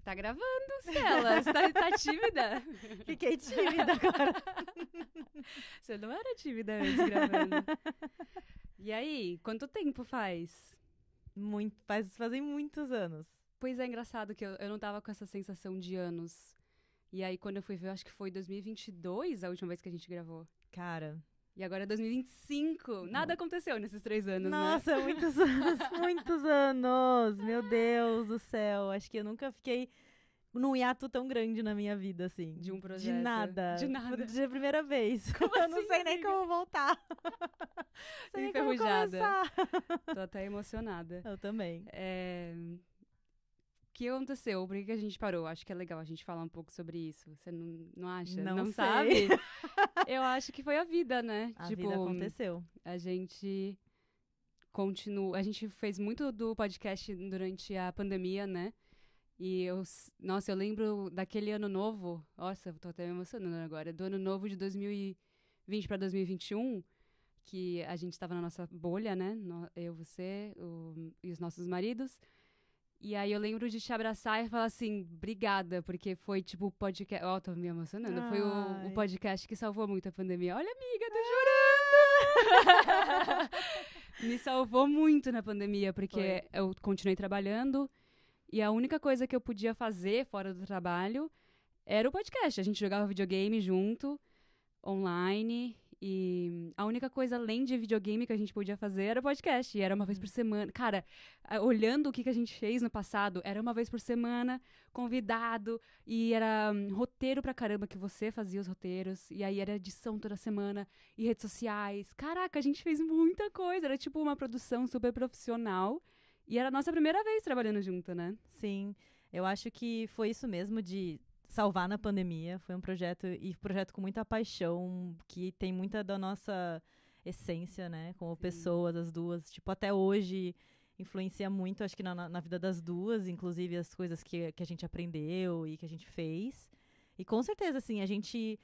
Tá gravando, Celas. Tá tímida? Fiquei tímida agora. Você não era tímida antes gravando. E aí, quanto tempo faz? Fazem muitos anos. Pois é, engraçado que eu não tava com essa sensação de anos. E aí, quando eu fui ver, eu acho que foi 2022 a última vez que a gente gravou. Cara. E agora é 2025. Nada aconteceu nesses 3 anos, Nossa, né? muitos anos, muitos anos. Meu Deus do céu. Acho que eu nunca fiquei num hiato tão grande na minha vida, assim. De um projeto. De nada. De nada. De primeira vez. Como eu não assim, sei nem amiga? como voltar. Não sei nem como Enferrujada. começar. Tô até emocionada. Eu também. O que aconteceu? Por que a gente parou? Acho que é legal a gente falar um pouco sobre isso. Você não acha? Não sei. Sabe? Eu acho que foi a vida, né? A vida aconteceu. A gente continua. A gente fez muito do podcast durante a pandemia, né? E eu lembro daquele ano novo. Nossa, eu tô até me emocionando agora. Do ano novo de 2020 para 2021, que a gente estava na nossa bolha, né? Eu, você e os nossos maridos. E aí eu lembro de te abraçar e falar assim, obrigada, porque foi tipo o podcast... Ó, tô me emocionando. Foi o podcast que salvou muito a pandemia. Olha, amiga, tô chorando! Me salvou muito na pandemia, porque eu continuei trabalhando e a única coisa que eu podia fazer fora do trabalho era o podcast. A gente jogava videogame junto, online... E a única coisa além de videogame que a gente podia fazer era podcast. E era uma vez por semana. Cara, olhando o que a gente fez no passado, era uma vez por semana, convidado. E era roteiro pra caramba, que você fazia os roteiros. E aí era edição toda semana. E redes sociais. Caraca, a gente fez muita coisa. Era tipo uma produção super profissional. E era a nossa primeira vez trabalhando junto, né? Sim, eu acho que foi isso mesmo de... salvar na pandemia, foi um projeto com muita paixão, que tem muita da nossa essência, né, como pessoas, as duas, tipo, até hoje influencia muito, acho que na vida das duas, inclusive as coisas que a gente aprendeu e que a gente fez, e com certeza, assim, a gente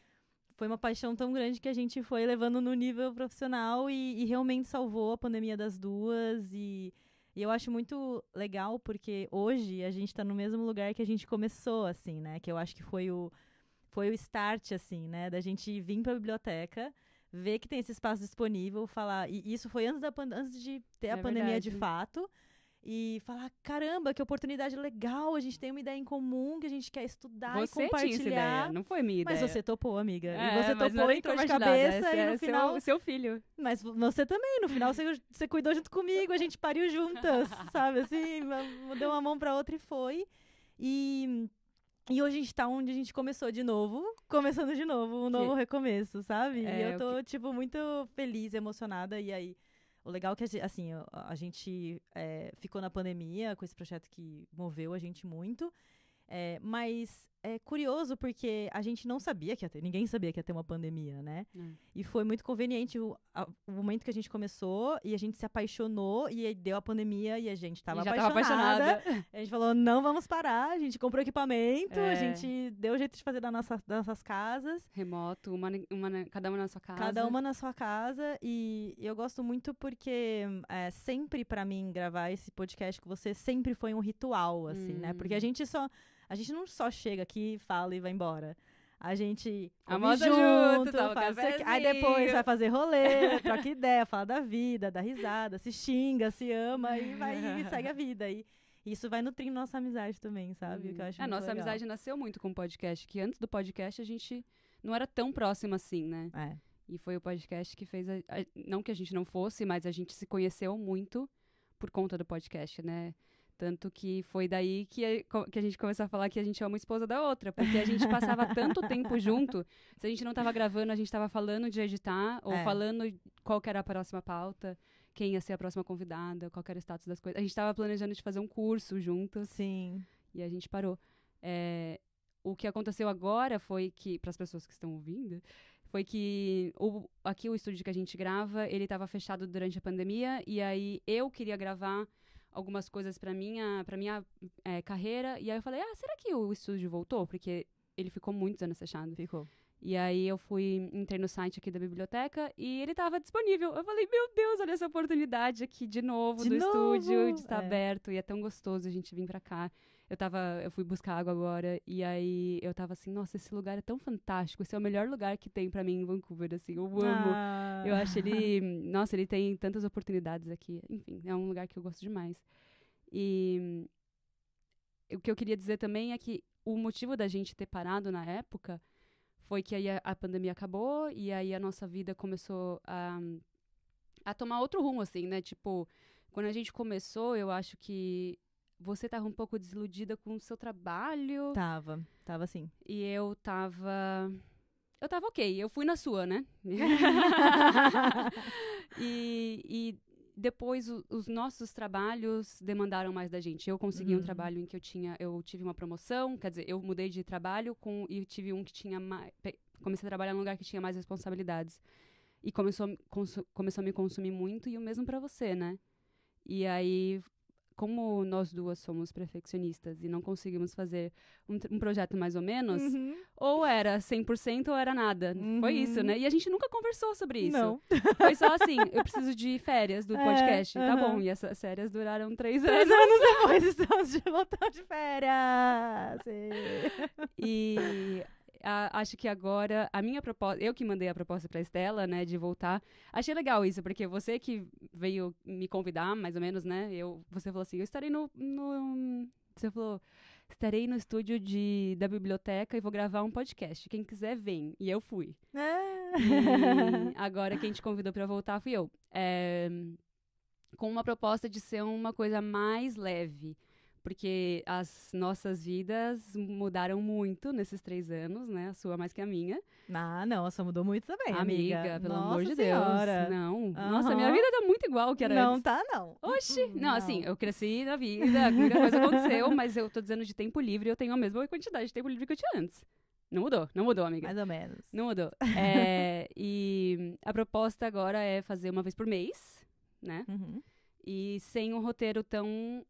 foi uma paixão tão grande que a gente foi levando no nível profissional e realmente salvou a pandemia das duas, e eu acho muito legal porque hoje a gente tá no mesmo lugar que a gente começou, assim, né? Que eu acho que foi o start, assim, né? Da gente vir pra biblioteca, ver que tem esse espaço disponível, falar... E isso foi antes de ter a pandemia de fato. E falar, caramba, que oportunidade legal, a gente tem uma ideia em comum, que a gente quer estudar e compartilhar. Você tinha essa ideia, não foi minha ideia. Mas você topou, amiga. E você topou, e entrou de cabeça e no final... seu filho. Mas você também, no final você cuidou junto comigo, a gente pariu juntas, sabe? Assim, deu uma mão pra outra e foi. E hoje a gente tá onde a gente começou de novo, começando de novo, um novo recomeço, sabe? E eu tô, tipo, muito feliz, emocionada, e aí... O legal é que, assim, a gente ficou na pandemia com esse projeto que moveu a gente muito, mas é curioso porque a gente não sabia que ia ter, ninguém sabia que ia ter uma pandemia, né? E foi muito conveniente o momento que a gente começou e a gente se apaixonou e aí deu a pandemia e a gente tava apaixonada. A gente falou, não vamos parar, a gente comprou equipamento, a gente deu jeito de fazer das nossas casas. Remoto, cada uma na sua casa. Cada uma na sua casa e eu gosto muito porque sempre pra mim gravar esse podcast com você sempre foi um ritual, assim, né? Porque a gente não só chega aqui, fala e vai embora. A gente come junto, faz aí depois vai fazer rolê, troca ideia, fala da vida, dá risada, se xinga, se ama e vai e segue a vida. E isso vai nutrindo nossa amizade também, sabe? O que eu acho a nossa legal. Amizade nasceu muito com o podcast, que antes do podcast a gente não era tão próximo assim, né? E foi o podcast que fez não que a gente não fosse, mas a gente se conheceu muito por conta do podcast, né? Tanto que foi daí que a gente começou a falar que a gente é uma esposa da outra, porque a gente passava tanto tempo junto, se a gente não tava gravando, a gente tava falando de editar, ou falando qual que era a próxima pauta, quem ia ser a próxima convidada, qual que era o status das coisas. A gente tava planejando de fazer um curso juntos. Sim. E a gente parou. O que aconteceu agora foi que, para as pessoas que estão ouvindo, foi que aqui o estúdio que a gente grava, ele tava fechado durante a pandemia, e aí eu queria gravar algumas coisas pra minha carreira, e aí eu falei, será que o estúdio voltou? Porque ele ficou muitos anos fechado. Ficou. E aí entrei no site aqui da biblioteca e ele tava disponível. Eu falei, meu Deus, olha essa oportunidade aqui de novo estúdio, de estar aberto, e é tão gostoso a gente vir pra cá. Eu fui buscar água agora, e aí eu tava assim, nossa, esse lugar é tão fantástico, esse é o melhor lugar que tem pra mim em Vancouver, assim, eu amo. Eu acho nossa, ele tem tantas oportunidades aqui, enfim, é um lugar que eu gosto demais. E o que eu queria dizer também é que o motivo da gente ter parado na época foi que aí a pandemia acabou, e aí a nossa vida começou a tomar outro rumo, assim, né, tipo, quando a gente começou, eu acho que você tava um pouco desiludida com o seu trabalho. Tava sim. E eu tava ok, eu fui na sua, né? e depois os nossos trabalhos demandaram mais da gente. Eu consegui um trabalho em que eu tive uma promoção, quer dizer, eu mudei de trabalho e tive um que tinha mais... Comecei a trabalhar num lugar que tinha mais responsabilidades. E começou a me consumir muito, e o mesmo pra você, né? E aí, como nós duas somos perfeccionistas e não conseguimos fazer um projeto mais ou menos, ou era 100% ou era nada. Foi isso, né? E a gente nunca conversou sobre isso. Não. Foi só assim, eu preciso de férias do podcast. Tá bom, e essas férias duraram 3 anos. 3 anos depois estamos de voltar de férias. E... acho que agora, a minha proposta, eu que mandei a proposta pra Estela, né, de voltar. Achei legal isso, porque você que veio me convidar, mais ou menos, né, você falou assim, eu estarei você falou, estarei no estúdio da biblioteca e vou gravar um podcast, quem quiser vem. E eu fui. E agora quem te convidou pra voltar fui eu. Com uma proposta de ser uma coisa mais leve. Porque as nossas vidas mudaram muito nesses 3 anos, né? A sua mais que a minha. Não, a sua mudou muito também, amiga. Pelo Nossa amor de senhora. Deus. Não. Nossa, minha vida tá muito igual que era antes. Não tá, não. Oxi. Não, assim, eu cresci na vida, muita coisa aconteceu, mas eu tô dizendo de tempo livre, eu tenho a mesma quantidade de tempo livre que eu tinha antes. Não mudou, amiga. Mais ou menos. Não mudou. E a proposta agora é fazer uma vez por mês, né? E sem um roteiro tão...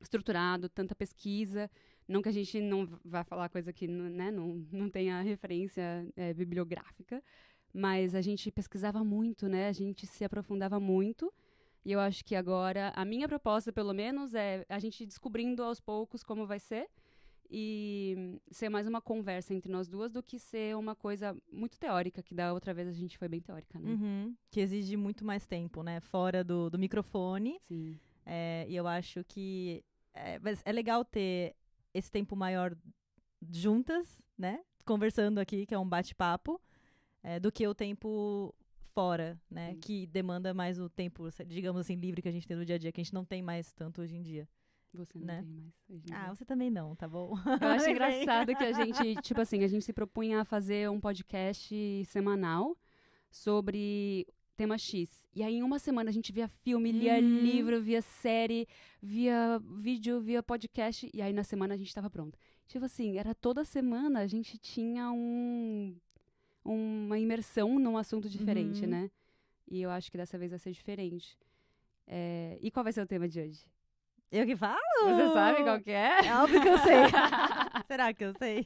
estruturado, tanta pesquisa, não que a gente não vá falar coisa que, né, não tenha referência bibliográfica, mas a gente pesquisava muito, né, a gente se aprofundava muito, e eu acho que agora, a minha proposta, pelo menos, é a gente descobrindo aos poucos como vai ser, e ser mais uma conversa entre nós duas do que ser uma coisa muito teórica, que da outra vez a gente foi bem teórica, né? Que exige muito mais tempo, né, fora do microfone. Sim. E eu acho que mas é legal ter esse tempo maior juntas, né? Conversando aqui, que é um bate-papo, do que o tempo fora, né? Que demanda mais o tempo, digamos assim, livre que a gente tem no dia a dia, que a gente não tem mais tanto hoje em dia. Você não né? tem mais hoje em dia. Você também não, tá bom? Eu acho engraçado que a gente, tipo assim, a gente se propunha a fazer um podcast semanal sobre tema X. E aí, em uma semana, a gente via filme, lia livro, via série, via vídeo, via podcast. E aí, na semana, a gente tava pronto. Tipo assim, era toda semana a gente tinha uma imersão num assunto diferente, né? E eu acho que dessa vez vai ser diferente. E qual vai ser o tema de hoje? Eu que falo? Você sabe qual que é? É óbvio que eu sei. Será que eu sei?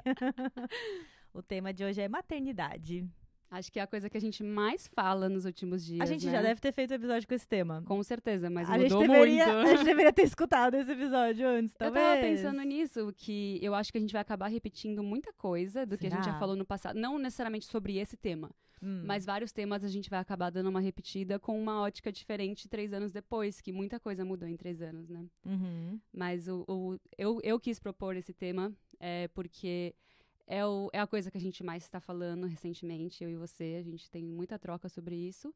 O tema de hoje é maternidade. Acho que é a coisa que a gente mais fala nos últimos dias, A gente né? já deve ter feito um episódio com esse tema. Com certeza, mas A mudou gente muito. A gente deveria ter escutado esse episódio antes, talvez. Eu tava pensando nisso, que eu acho que a gente vai acabar repetindo muita coisa do que a gente já falou no passado. Não necessariamente sobre esse tema, mas vários temas a gente vai acabar dando uma repetida com uma ótica diferente 3 anos depois, que muita coisa mudou em 3 anos, né? Mas eu quis propor esse tema porque é a coisa que a gente mais está falando recentemente, eu e você. A gente tem muita troca sobre isso.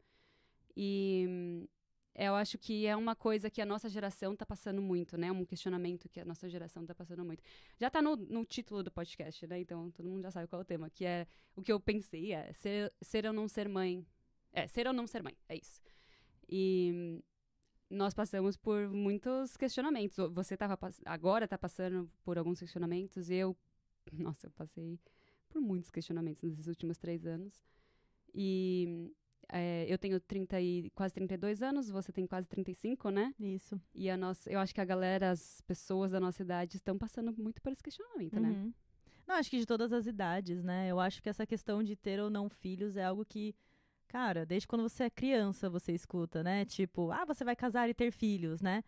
E eu acho que é uma coisa que a nossa geração está passando muito, né? Um questionamento que a nossa geração está passando muito. Já está no título do podcast, né? Então, todo mundo já sabe qual é o tema. Que é o que eu pensei, ser ou não ser mãe. Ser ou não ser mãe, é isso. E nós passamos por muitos questionamentos. Você agora está passando por alguns questionamentos. Eu passei por muitos questionamentos nesses últimos 3 anos. E eu tenho quase 32 anos, você tem quase 35, né? Isso. E eu acho que as pessoas da nossa idade estão passando muito por esse questionamento, né? Não, acho que de todas as idades, né? Eu acho que essa questão de ter ou não filhos é algo que, cara, desde quando você é criança você escuta, né? Tipo, você vai casar e ter filhos, né?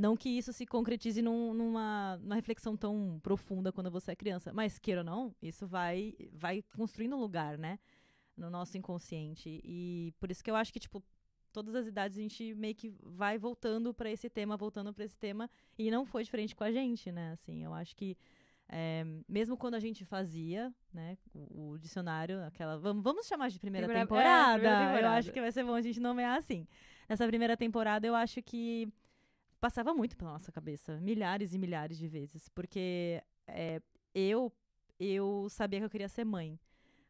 Não que isso se concretize numa reflexão tão profunda quando você é criança, mas, queira ou não, isso vai construindo um lugar, né? No nosso inconsciente. E por isso que eu acho que, tipo, todas as idades a gente meio que vai voltando pra esse tema, e não foi diferente com a gente, né? Assim, eu acho que mesmo quando a gente fazia, né, o dicionário, aquela, vamos chamar de primeira temporada. Primeira temporada. Eu acho que vai ser bom a gente nomear assim. Nessa primeira temporada, eu acho que passava muito pela nossa cabeça, milhares e milhares de vezes, porque eu sabia que eu queria ser mãe,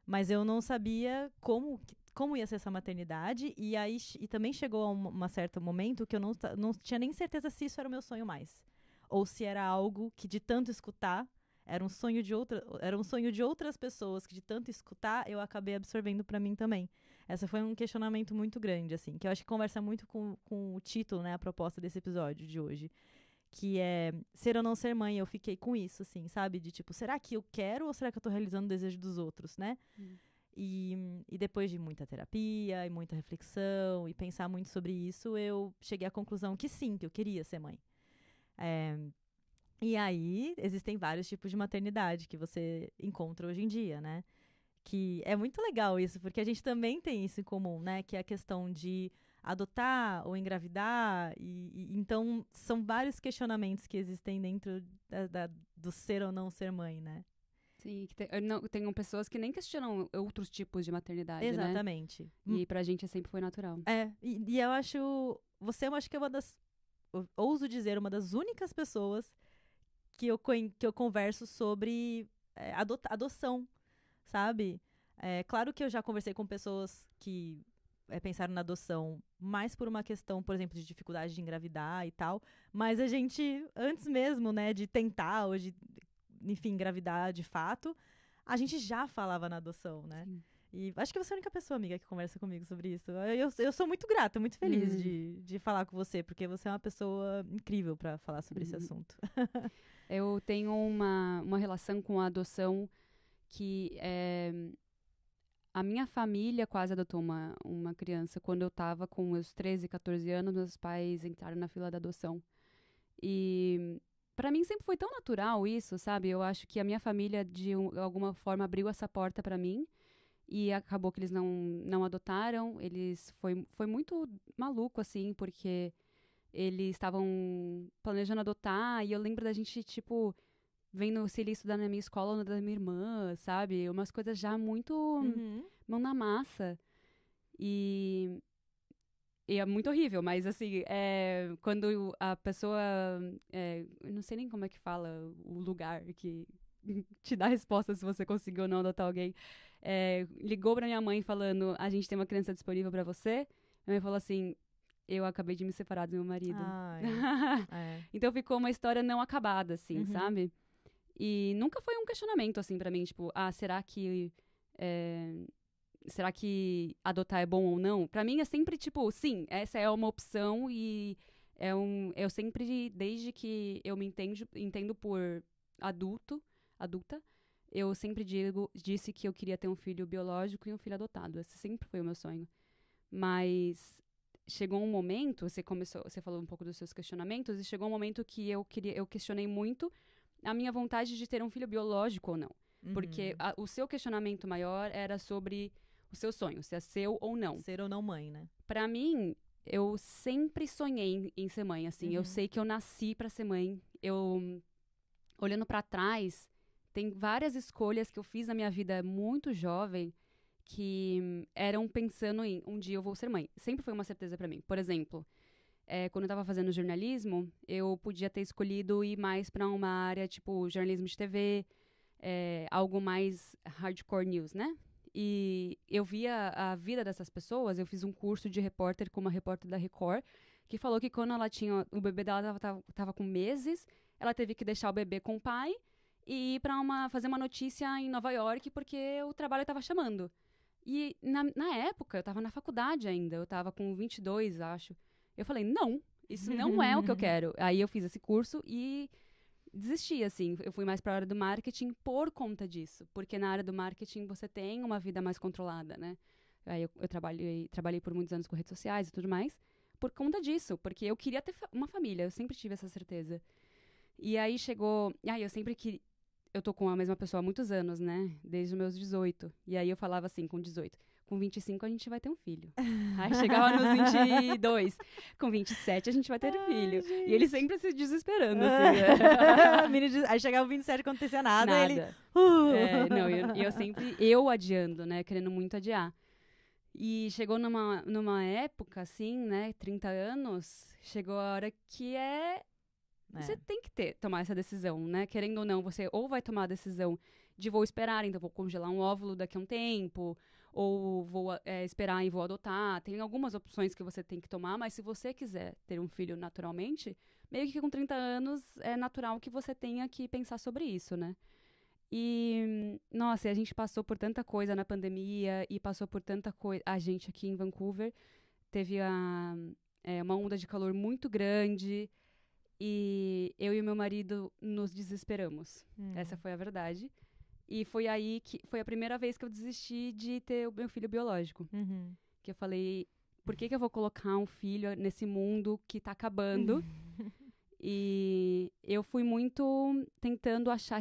mas eu não sabia como ia ser essa maternidade, e aí também chegou a um certo momento que eu não tinha nem certeza se isso era o meu sonho mais, ou se era algo que de tanto escutar era um sonho de outras pessoas, que de tanto escutar eu acabei absorvendo pra mim também. Esse foi um questionamento muito grande, assim, que eu acho que conversa muito com o título, né, a proposta desse episódio de hoje, que é ser ou não ser mãe. Eu fiquei com isso, assim, sabe? De tipo, será que eu quero ou será que eu tô realizando o desejo dos outros, né? E depois de muita terapia e muita reflexão e pensar muito sobre isso, eu cheguei à conclusão que sim, que eu queria ser mãe. E aí, existem vários tipos de maternidade que você encontra hoje em dia, né? Que é muito legal isso, porque a gente também tem isso em comum, né? Que é a questão de adotar ou engravidar. Então, são vários questionamentos que existem dentro do ser ou não ser mãe, né? Sim, que tem pessoas que nem questionam outros tipos de maternidade, Exatamente. né? E pra gente sempre foi natural. E eu acho... Você, eu acho que é uma das... Eu ouso dizer, uma das únicas pessoas que eu converso sobre adoção, sabe? Claro que eu já conversei com pessoas que pensaram na adoção mais por uma questão, por exemplo, de dificuldade de engravidar e tal, mas a gente, antes mesmo, né, de tentar ou de, enfim, engravidar de fato, a gente já falava na adoção, né? Sim. E acho que você é a única pessoa, amiga, que conversa comigo sobre isso. Eu sou muito grata, muito feliz de falar com você, porque você é uma pessoa incrível para falar sobre esse assunto. Eu tenho uma relação com a adoção que a minha família quase adotou uma criança. Quando eu tava com meus 13, 14 anos, meus pais entraram na fila da adoção. E pra mim sempre foi tão natural isso, sabe? Eu acho que a minha família, de alguma forma, abriu essa porta pra mim. E acabou que eles não adotaram. Foi muito maluco, assim, porque eles estavam planejando adotar. E eu lembro da gente, tipo, vendo se ele ia estudar na minha escola ou na da minha irmã, sabe? Umas coisas já muito mão na massa. E é muito horrível, mas assim, quando a pessoa. Eu não sei nem como é que fala o lugar que te dá a resposta se você conseguiu ou não adotar alguém. Ligou pra minha mãe falando: a gente tem uma criança disponível pra você. Minha mãe falou assim: eu acabei de me separar do meu marido. Então ficou uma história não acabada, assim, sabe? E nunca foi um questionamento, assim, pra mim, tipo, será que adotar é bom ou não? Pra mim é sempre, tipo, sim, essa é uma opção e eu sempre, desde que eu me entendo por adulta, eu sempre disse que eu queria ter um filho biológico e um filho adotado. Esse sempre foi o meu sonho. Mas chegou um momento, você falou um pouco dos seus questionamentos, e chegou um momento que eu questionei muito a minha vontade de ter um filho biológico ou não. Porque o seu questionamento maior era sobre o seu sonho, se é seu ou não. Ser ou não mãe, né? Pra mim, eu sempre sonhei em ser mãe, assim. Eu sei que eu nasci pra ser mãe. Olhando pra trás, tem várias escolhas que eu fiz na minha vida muito jovem que eram pensando em um dia eu vou ser mãe. Sempre foi uma certeza pra mim. Por exemplo, quando eu tava fazendo jornalismo, eu podia ter escolhido ir mais pra uma área tipo jornalismo de TV, algo mais hardcore news, né? E eu via a vida dessas pessoas. Eu fiz um curso de repórter com uma repórter da Record, que falou que quando ela tinha... O bebê dela tava com meses, ela teve que deixar o bebê com o pai e ir fazer uma notícia em Nova York, porque o trabalho estava chamando. E na época, eu estava na faculdade ainda, eu estava com 22, acho. Eu falei, não, isso não é o que eu quero. Aí eu fiz esse curso e desisti, assim. Eu fui mais para a área do marketing por conta disso. Porque na área do marketing você tem uma vida mais controlada, né? Aí eu trabalhei por muitos anos com redes sociais e tudo mais. por conta disso, porque eu queria ter uma família, eu sempre tive essa certeza. E aí chegou... eu sempre que eu tô com a mesma pessoa há muitos anos, né? Desde os meus 18. E aí eu falava assim, com 18. Com 25 a gente vai ter um filho. Aí chegava nos 22. Com 27 a gente vai ter um filho. Gente. E ele sempre se desesperando, assim. Né? Aí chegava o 27 não acontecia nada. Nada. Ele... Não, eu sempre... Eu adiando, né? Querendo muito adiar. E chegou numa época, assim, né? 30 anos. Chegou a hora que você tem que tomar essa decisão, né? Querendo ou não, você ou vai tomar a decisão de vou esperar, então vou congelar um óvulo daqui a um tempo, ou vou esperar e vou adotar. Tem algumas opções que você tem que tomar, mas se você quiser ter um filho naturalmente, meio que com 30 anos é natural que você tenha que pensar sobre isso, né? E, nossa, a gente passou por tanta coisa na pandemia e passou por tanta coisa. A gente aqui em Vancouver teve uma onda de calor muito grande. E eu e meu marido nos desesperamos. Essa foi a verdade. E foi aí que foi a primeira vez que eu desisti de ter o meu filho biológico. Que eu falei, por que eu vou colocar um filho nesse mundo que tá acabando? E eu fui muito tentando achar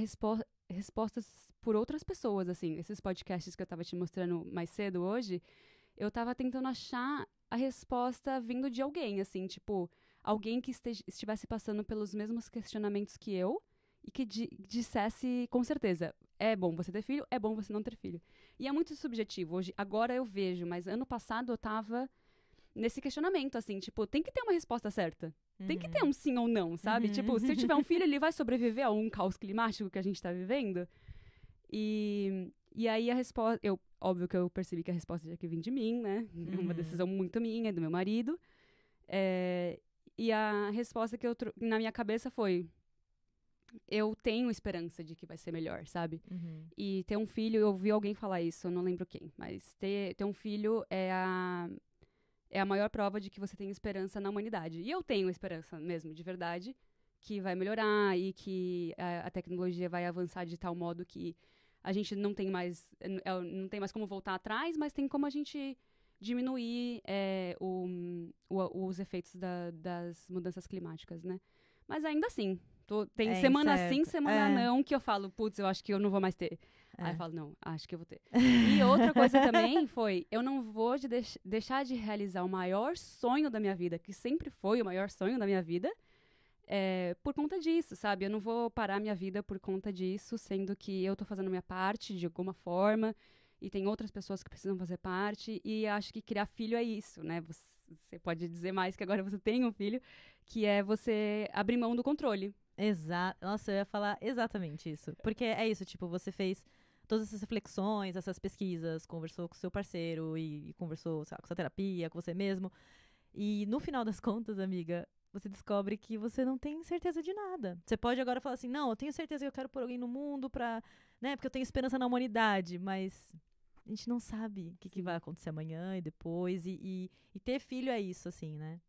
respostas por outras pessoas, assim. Esses podcasts que eu tava te mostrando mais cedo hoje, eu tava tentando achar a resposta vindo de alguém, assim, tipo... Alguém que estivesse passando pelos mesmos questionamentos que eu e que dissesse com certeza, é bom você ter filho, é bom você não ter filho. E é muito subjetivo. Agora eu vejo, mas ano passado eu tava nesse questionamento, assim, tipo, tem que ter uma resposta certa. Tem que ter um sim ou não, sabe? Tipo, se eu tiver um filho, ele vai sobreviver a um caos climático que a gente tá vivendo? E aí a resposta... Óbvio que eu percebi que a resposta tinha que vir de mim, né? É uma decisão muito minha, do meu marido. E a resposta que na minha cabeça foi... Eu tenho esperança de que vai ser melhor, sabe? E ter um filho... Eu ouvi alguém falar isso, eu não lembro quem. Mas ter um filho é a maior prova de que você tem esperança na humanidade. E eu tenho esperança mesmo, de verdade, que vai melhorar e que a tecnologia vai avançar de tal modo que a gente não tem mais como voltar atrás, mas tem como a gente... diminuir os efeitos das mudanças climáticas, né? Mas ainda assim, tem semana sim, semana não, que eu falo, putz, eu acho que eu não vou mais ter. Aí eu falo, não, acho que eu vou ter. E outra coisa também foi, eu não vou deixar de realizar o maior sonho da minha vida, que sempre foi o maior sonho da minha vida, por conta disso, sabe? Eu não vou parar minha vida por conta disso, sendo que eu tô fazendo minha parte de alguma forma, e tem outras pessoas que precisam fazer parte, e acho que criar filho é isso, né? Você pode dizer mais que agora você tem um filho, que é você abrir mão do controle. Exato. Nossa, eu ia falar exatamente isso. Porque é isso, tipo, você fez todas essas reflexões, essas pesquisas, conversou com o seu parceiro e conversou, sabe, com sua terapia, com você mesmo. E no final das contas, amiga, você descobre que você não tem certeza de nada. Você pode agora falar assim, não, eu tenho certeza que eu quero pôr alguém no mundo né, porque eu tenho esperança na humanidade, mas a gente não sabe o que vai acontecer amanhã e depois, e ter filho é isso, assim, né?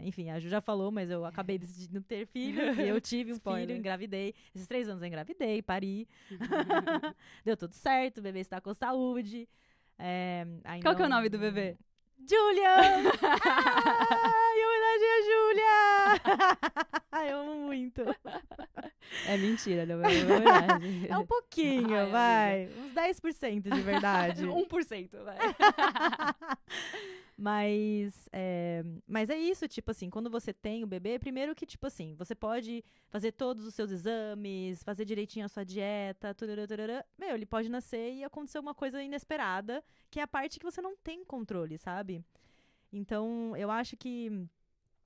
Enfim, a Ju já falou, mas eu acabei decidindo ter filhos, e eu tive um filho, engravidei. Esses 3 anos eu engravidei, pari. Deu tudo certo, o bebê está com saúde. Qual que é o nome do bebê? Julia! Em homenagem a Júlia! Eu amo muito. É mentira, não é verdade. É um pouquinho, vai. Uns 10% de verdade. 1%, vai. Mas é isso, tipo assim, quando você tem o bebê, primeiro que, tipo assim, você pode fazer todos os seus exames, fazer direitinho a sua dieta, ele pode nascer e acontecer uma coisa inesperada, que é a parte que você não tem controle, sabe? Então, eu acho que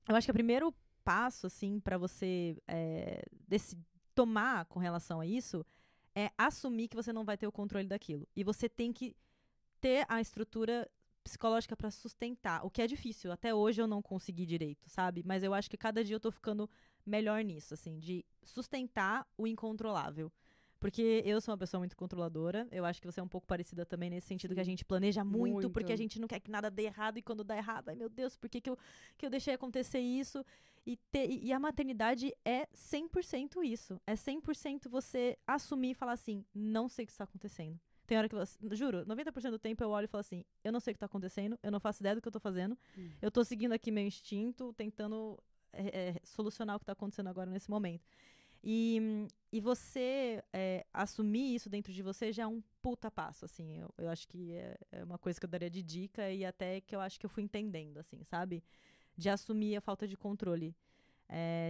o primeiro passo, assim, pra você tomar com relação a isso, é assumir que você não vai ter o controle daquilo. E você tem que ter a estrutura psicológica pra sustentar, o que é difícil. Até hoje eu não consegui direito, sabe? Mas eu acho que cada dia eu tô ficando melhor nisso, assim, de sustentar o incontrolável. Porque eu sou uma pessoa muito controladora. Eu acho que você é um pouco parecida também nesse sentido, que a gente planeja muito, porque a gente não quer que nada dê errado, e quando dá errado, ai meu Deus, por que eu deixei acontecer isso? E a maternidade é 100% isso. É 100% você assumir e falar assim, não sei o que está acontecendo. Tem hora que juro, 90% do tempo eu olho e falo assim, eu não sei o que tá acontecendo, eu não faço ideia do que eu tô fazendo, eu tô seguindo aqui meu instinto, tentando solucionar o que tá acontecendo agora nesse momento. E você assumir isso dentro de você já é um puta passo, assim. Eu acho que é uma coisa que eu daria de dica e até que eu acho que eu fui entendendo, assim, sabe? De assumir a falta de controle.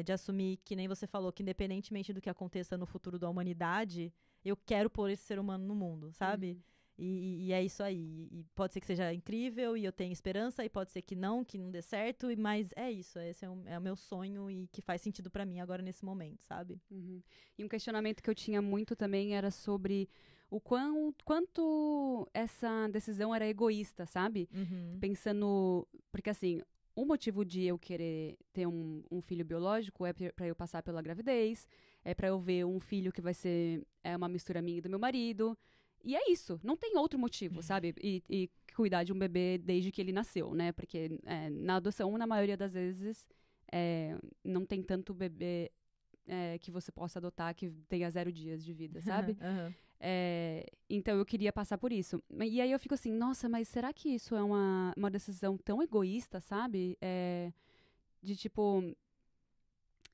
De assumir, que nem você falou, que independentemente do que aconteça no futuro da humanidade, eu quero pôr esse ser humano no mundo, sabe? E é isso aí. E pode ser que seja incrível e eu tenho esperança, e pode ser que não dê certo, mas é isso. Esse é o meu sonho e que faz sentido pra mim agora nesse momento, sabe? E um questionamento que eu tinha muito também era sobre o quanto essa decisão era egoísta, sabe? Pensando. Porque assim. O motivo de eu querer ter um filho biológico é para eu passar pela gravidez, é para eu ver um filho que vai ser uma mistura minha e do meu marido. E é isso, não tem outro motivo, sabe? E cuidar de um bebê desde que ele nasceu, né? Porque na adoção, na maioria das vezes, não tem tanto bebê que você possa adotar que tenha 0 dias de vida, sabe? Então eu queria passar por isso. E aí eu fico assim, nossa, mas será que isso é uma decisão tão egoísta, sabe? De tipo,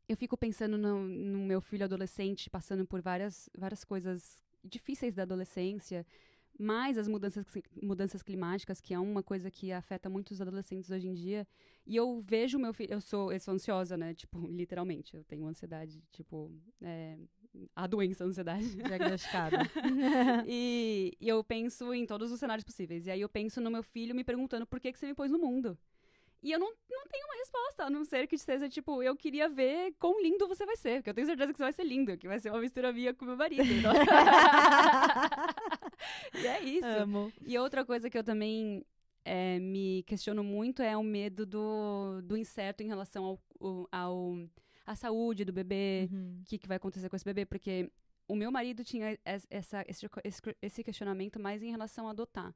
eu fico pensando no meu filho adolescente passando por várias coisas difíceis da adolescência, mais as mudanças climáticas, que é uma coisa que afeta muitos adolescentes hoje em dia. E eu vejo meu filho, eu sou ansiosa, né? Tipo, literalmente, eu tenho ansiedade, tipo, a doença ansiedade. Diagnosticada. E eu penso em todos os cenários possíveis. E aí eu penso no meu filho me perguntando por que você me pôs no mundo. E eu não tenho uma resposta, a não ser que seja, tipo, eu queria ver quão lindo você vai ser. Porque eu tenho certeza que você vai ser lindo, que vai ser uma mistura minha com meu marido. Então. E é isso. Amo. E outra coisa que eu também me questiono muito é o medo do incerto em relação à saúde do bebê, o que vai acontecer com esse bebê, porque o meu marido tinha esse questionamento mais em relação a adotar.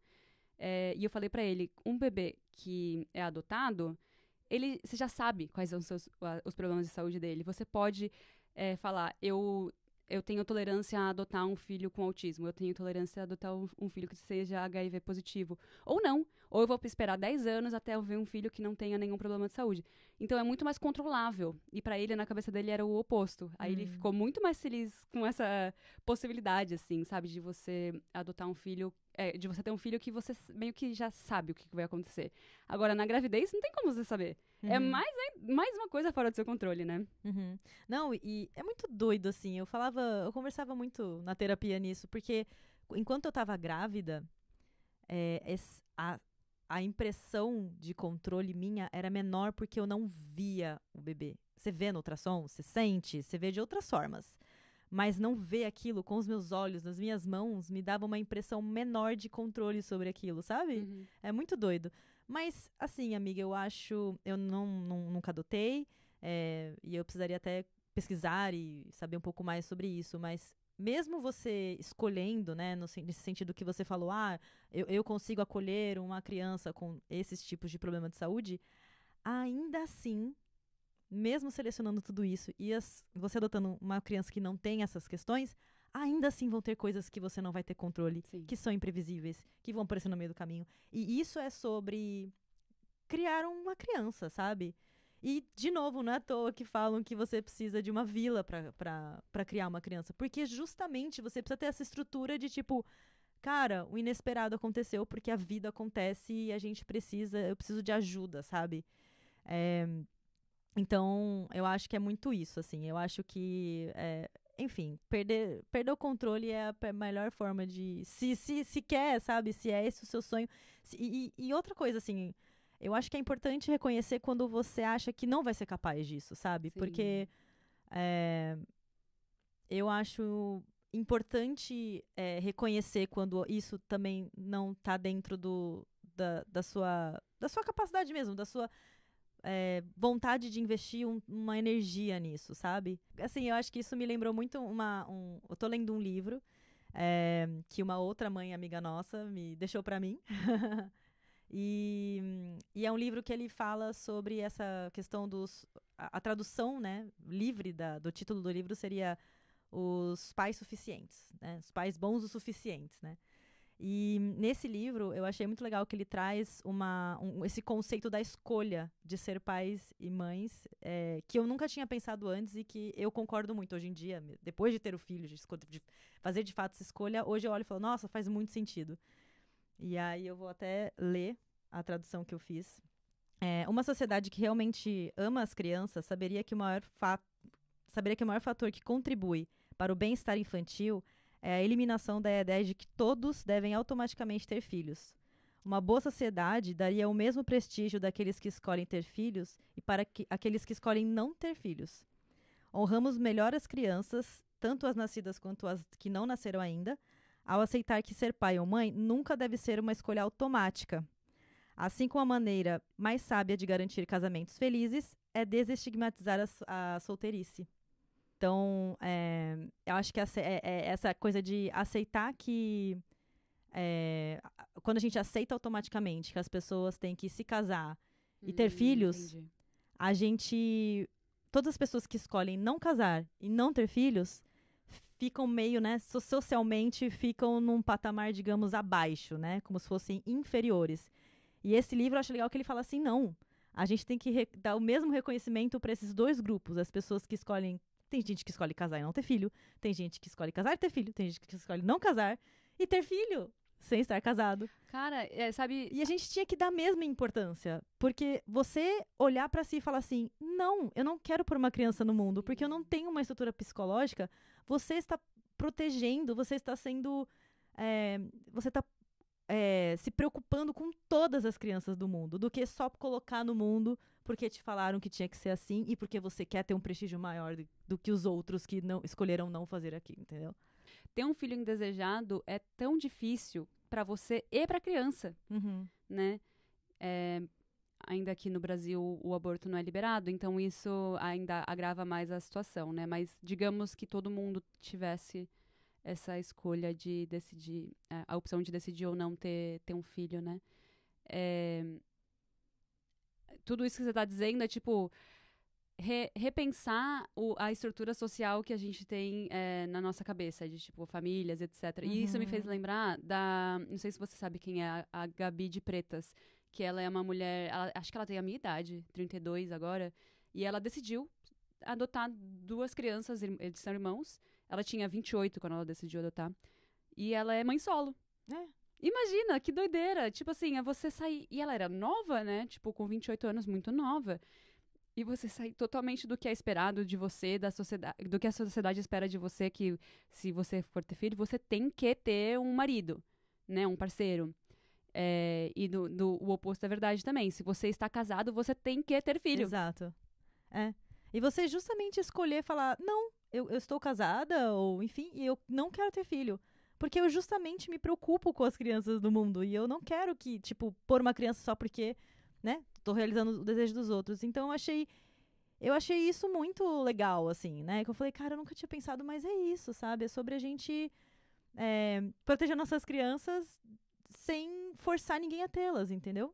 E eu falei pra ele, um bebê que é adotado, você já sabe quais são os problemas de saúde dele. Você pode falar, eu tenho tolerância a adotar um filho com autismo, eu tenho tolerância a adotar um filho que seja HIV positivo. Ou não. Ou eu vou esperar 10 anos até eu ver um filho que não tenha nenhum problema de saúde. Então é muito mais controlável. E pra ele, na cabeça dele, era o oposto. Aí ele ficou muito mais feliz com essa possibilidade, assim, sabe? De você adotar um filho, de você ter um filho que você meio que já sabe o que vai acontecer. Agora, na gravidez, não tem como você saber. É mais uma coisa fora do seu controle, né? Não, e é muito doido, assim. Eu conversava muito na terapia nisso, porque enquanto eu tava grávida, a impressão de controle minha era menor porque eu não via o bebê. Você vê no ultrassom, você sente, você vê de outras formas. Mas não ver aquilo com os meus olhos, nas minhas mãos, me dava uma impressão menor de controle sobre aquilo, sabe? É muito doido. Mas, assim, amiga, eu acho... Eu nunca adotei, e eu precisaria até pesquisar e saber um pouco mais sobre isso, mas mesmo você escolhendo, né, nesse sentido que você falou, eu consigo acolher uma criança com esses tipos de problema de saúde, ainda assim, mesmo selecionando tudo isso e você adotando uma criança que não tem essas questões, ainda assim vão ter coisas que você não vai ter controle, que são imprevisíveis, que vão aparecer no meio do caminho. E isso é sobre criar uma criança, sabe? E, de novo, não é à toa que falam que você precisa de uma vila pra criar uma criança. Porque justamente você precisa ter essa estrutura de tipo, cara, o inesperado aconteceu porque a vida acontece e eu preciso de ajuda, sabe? Então, eu acho que é muito isso, assim. Eu acho que, enfim, perder o controle é a melhor forma de... Se quer, sabe? Se é esse o seu sonho. E outra coisa, assim... Eu acho que é importante reconhecer quando você acha que não vai ser capaz disso, sabe? Sim. Porque eu acho importante reconhecer quando isso também não está dentro da sua capacidade mesmo, da sua vontade de investir uma energia nisso, sabe? Assim, eu acho que isso me lembrou muito eu tô lendo um livro que uma outra mãe amiga nossa me deixou pra mim. E é um livro que ele fala sobre essa questão a tradução, né, livre do título do livro seria Os Pais Suficientes, né? Os Pais Bons o Suficientes, né? E nesse livro, eu achei muito legal que ele traz esse conceito da escolha de ser pais e mães, que eu nunca tinha pensado antes e que eu concordo muito hoje em dia, depois de ter o filho, de fazer de fato essa escolha, hoje eu olho e falo, nossa, faz muito sentido. E aí eu vou até ler a tradução que eu fiz. Uma sociedade que realmente ama as crianças saberia que o maior fator que contribui para o bem-estar infantil é a eliminação da ideia de que todos devem automaticamente ter filhos. Uma boa sociedade daria o mesmo prestígio daqueles que escolhem ter filhos e para aqueles que escolhem não ter filhos. Honramos melhor as crianças, tanto as nascidas quanto as que não nasceram ainda, ao aceitar que ser pai ou mãe nunca deve ser uma escolha automática. Assim como a maneira mais sábia de garantir casamentos felizes é desestigmatizar a solteirice. Então, eu acho que essa coisa de aceitar que... quando a gente aceita automaticamente que as pessoas têm que se casar e ter filhos, Entendi. todas as pessoas que escolhem não casar e não ter filhos ficam meio, né, socialmente ficam num patamar, digamos, abaixo, né, como se fossem inferiores. E esse livro eu acho legal que ele fala assim, não, a gente tem que dar o mesmo reconhecimento para esses dois grupos, as pessoas que escolhem, tem gente que escolhe casar e não ter filho, tem gente que escolhe casar e ter filho, tem gente que escolhe não casar e ter filho sem estar casado. Cara, sabe... E a gente tinha que dar a mesma importância, porque você olhar pra si e falar assim, não, eu não quero pôr uma criança no mundo, porque eu não tenho uma estrutura psicológica, você está protegendo, você está sendo, você está se preocupando com todas as crianças do mundo, do que só colocar no mundo porque te falaram que tinha que ser assim e porque você quer ter um prestígio maior do que os outros que não escolheram não fazer aquilo, entendeu? Ter um filho indesejado é tão difícil para você e para a criança, né? Ainda aqui no Brasil o aborto não é liberado, então isso ainda agrava mais a situação, né? Mas digamos que todo mundo tivesse essa escolha de decidir, a opção de decidir ou não ter um filho, né? Tudo isso que você está dizendo é tipo... repensar a estrutura social que a gente tem na nossa cabeça, de tipo, famílias, etc. E isso me fez lembrar não sei se você sabe quem é, a Gabi de Pretas, que ela é uma mulher, acho que ela tem a minha idade, 32 agora, e ela decidiu adotar 2 crianças, eles são irmãos. Ela tinha 28 quando ela decidiu adotar. E ela é mãe solo. Imagina, que doideira. Tipo assim, é você sair... E ela era nova, né? Tipo, com 28 anos, muito nova. E você sair totalmente do que é esperado de você, da sociedade, do que a sociedade espera de você, que se você for ter filho, você tem que ter um marido, né? Um parceiro. E o oposto é verdade também. Se você está casado, você tem que ter filho. Exato. E você justamente escolher falar, não, eu estou casada, ou enfim, e eu não quero ter filho. Porque eu justamente me preocupo com as crianças do mundo. E eu não quero que, tipo, pôr uma criança só porque... né? Tô realizando o desejo dos outros. Então eu achei isso muito legal, assim, né? Que eu falei, cara, eu nunca tinha pensado, mas é isso, sabe? É sobre a gente proteger nossas crianças sem forçar ninguém a tê-las, entendeu?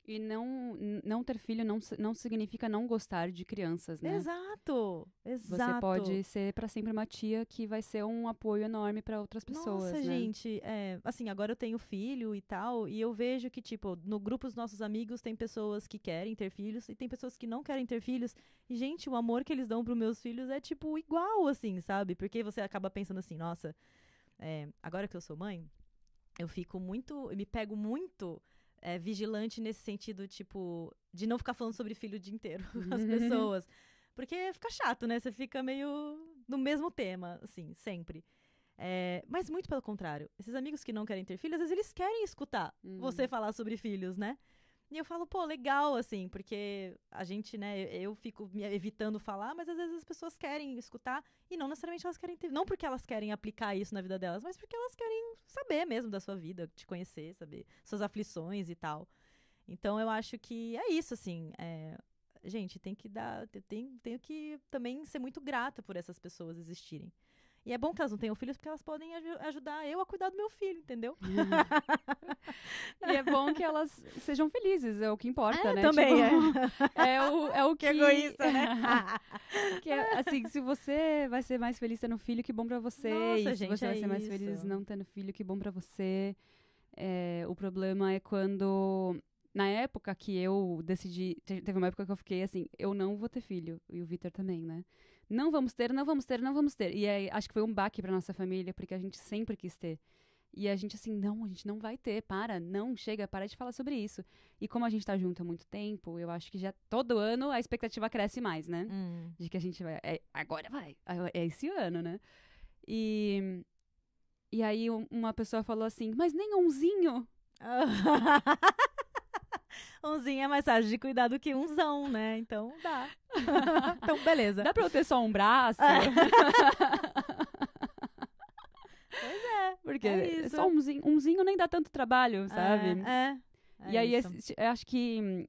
E não ter filho não significa não gostar de crianças, né? Exato. Você pode ser pra sempre uma tia que vai ser um apoio enorme pra outras pessoas, Nossa, né? gente, assim, agora eu tenho filho e tal, e eu vejo que, tipo, no grupo dos nossos amigos tem pessoas que querem ter filhos e tem pessoas que não querem ter filhos. E, gente, o amor que eles dão pros meus filhos é, tipo, igual, assim, sabe? Porque você acaba pensando assim, nossa, agora que eu sou mãe, eu me pego muito... vigilante nesse sentido, tipo, de não ficar falando sobre filho o dia inteiro as pessoas. Porque fica chato, né? Você fica meio no mesmo tema, assim, sempre. Mas muito pelo contrário. Esses amigos que não querem ter filhos, às vezes eles querem escutar você falar sobre filhos, né? E eu falo, pô, legal, assim, porque a gente, né, eu fico me evitando falar, mas às vezes as pessoas querem escutar e não necessariamente elas querem ter, não porque elas querem aplicar isso na vida delas, mas porque elas querem saber mesmo da sua vida, te conhecer, saber suas aflições e tal. Então eu acho que é isso, assim, gente, tem que tenho que também ser muito grata por essas pessoas existirem. E é bom que elas não tenham filhos, porque elas podem ajudar eu a cuidar do meu filho, entendeu? E é bom que elas sejam felizes, é o que importa, né? Também tipo, é o que... egoísta, né? que assim, se você vai ser mais feliz tendo filho, que bom pra você. Nossa, e se gente, você vai ser mais isso. feliz não tendo filho, que bom pra você. O problema é quando... Na época que eu decidi... Teve uma época que eu fiquei assim, eu não vou ter filho. E o Vitor também, né? Não vamos ter, não vamos ter, não vamos ter. E aí, acho que foi um baque pra nossa família, porque a gente sempre quis ter. E a gente assim, não, a gente não vai ter, não, chega, para de falar sobre isso. E como a gente tá junto há muito tempo, eu acho que já todo ano a expectativa cresce mais, né? De que a gente vai, agora vai, é esse ano, né? E aí uma pessoa falou assim, mas nem umzinho. Umzinho é mais fácil de cuidar do que umzão, né? Então dá. Então, beleza. Dá pra eu ter só um braço? Pois é. Porque isso. só umzinho nem dá tanto trabalho, sabe? E aí, eu acho que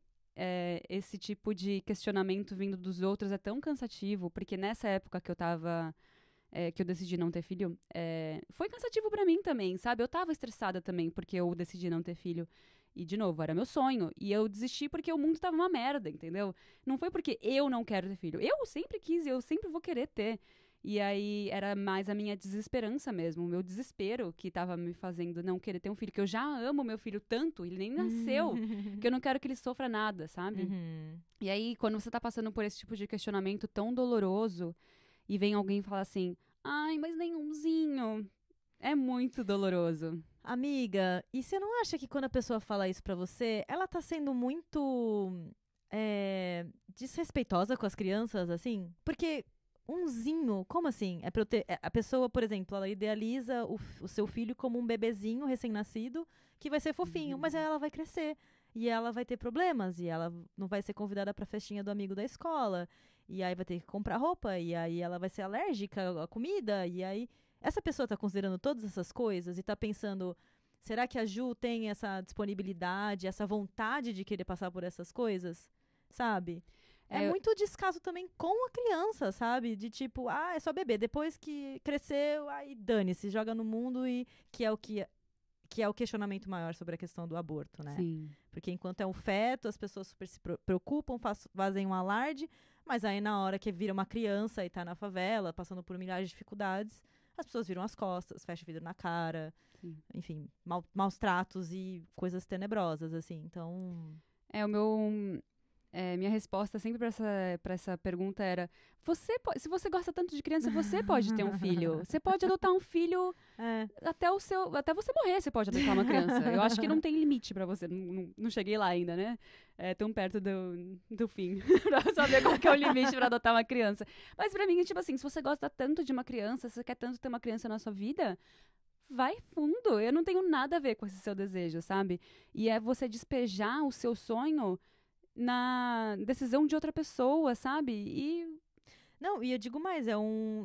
esse tipo de questionamento vindo dos outros é tão cansativo, porque nessa época que eu tava... que eu decidi não ter filho, foi cansativo pra mim também, sabe? Eu tava estressada também, porque eu decidi não ter filho. E, de novo, era meu sonho. E eu desisti porque o mundo tava uma merda, entendeu? Não foi porque eu não quero ter filho. Eu sempre quis e eu sempre vou querer ter. E aí, era mais a minha desesperança mesmo, o meu desespero que tava me fazendo não querer ter um filho. Que eu já amo meu filho tanto, ele nem nasceu, que eu não quero que ele sofra nada, sabe? E aí, quando você tá passando por esse tipo de questionamento tão doloroso, e vem alguém falar assim, ai, mas nenhumzinho, é muito doloroso. Amiga, e você não acha que quando a pessoa fala isso pra você, ela tá sendo muito desrespeitosa com as crianças, assim? Porque umzinho, como assim? É pra eu ter, a pessoa, por exemplo, ela idealiza o seu filho como um bebezinho recém-nascido que vai ser fofinho, mas aí ela vai crescer e ela vai ter problemas e ela não vai ser convidada pra festinha do amigo da escola e aí vai ter que comprar roupa e aí ela vai ser alérgica à comida e aí... Essa pessoa tá considerando todas essas coisas e tá pensando, será que a Ju tem essa disponibilidade, essa vontade de querer passar por essas coisas? Sabe? É muito descaso também com a criança, sabe? De tipo, é só bebê. Depois que cresceu, aí dane-se, joga no mundo e que é o questionamento maior sobre a questão do aborto, né? Sim. Porque enquanto é um feto, as pessoas super se preocupam, fazem um alarde, mas aí na hora que vira uma criança e tá na favela, passando por milhares de dificuldades, as pessoas viram as costas, fecham o vidro na cara, enfim, maus tratos e coisas tenebrosas, assim, então... Minha resposta sempre pra essa pergunta era, se você gosta tanto de criança, você pode ter um filho. Você pode adotar um filho até você morrer, você pode adotar uma criança. Eu acho que não tem limite pra você. Não cheguei lá ainda, né? Tão perto do fim pra saber qual que é o limite pra adotar uma criança. Mas pra mim é tipo assim, se você gosta tanto de uma criança, se você quer tanto ter uma criança na sua vida, vai fundo. Eu não tenho nada a ver com esse seu desejo, sabe? E é você despejar o seu sonho na decisão de outra pessoa, sabe? Não, e eu digo mais,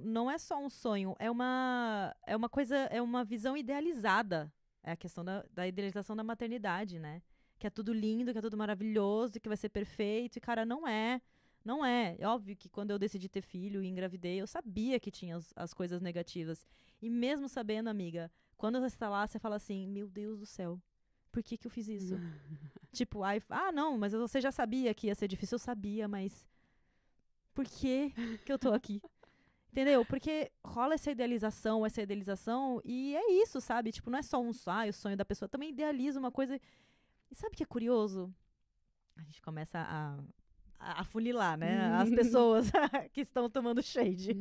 não é só um sonho, é uma coisa, é uma visão idealizada. É a questão da idealização da maternidade, né? Que é tudo lindo, que é tudo maravilhoso, que vai ser perfeito. E, cara, não é. Não é. É óbvio que quando eu decidi ter filho e engravidei, eu sabia que tinha as coisas negativas. E mesmo sabendo, amiga, quando você está lá, você fala assim, meu Deus do céu, por que eu fiz isso? Tipo, não, mas você já sabia que ia ser difícil. Eu sabia, mas por que eu tô aqui? Entendeu? Porque rola essa idealização, e é isso, sabe? Tipo, não é só o sonho da pessoa. Também idealiza uma coisa. E sabe o que é curioso? A gente começa a afunilar, né? As pessoas que estão tomando shade.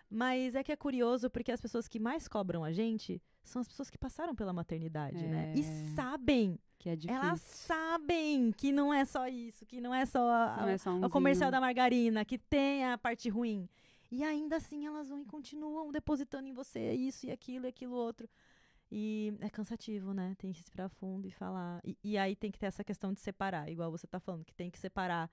Mas é que é curioso porque as pessoas que mais cobram a gente são as pessoas que passaram pela maternidade, né? E sabem. Que é difícil. Elas sabem que não é só isso, que não é só o comercial da margarina, que tem a parte ruim. E ainda assim elas vão e continuam depositando em você isso e aquilo outro. E é cansativo, né? Tem que respirar fundo e falar. E aí tem que ter essa questão de separar, igual você tá falando, que tem que separar.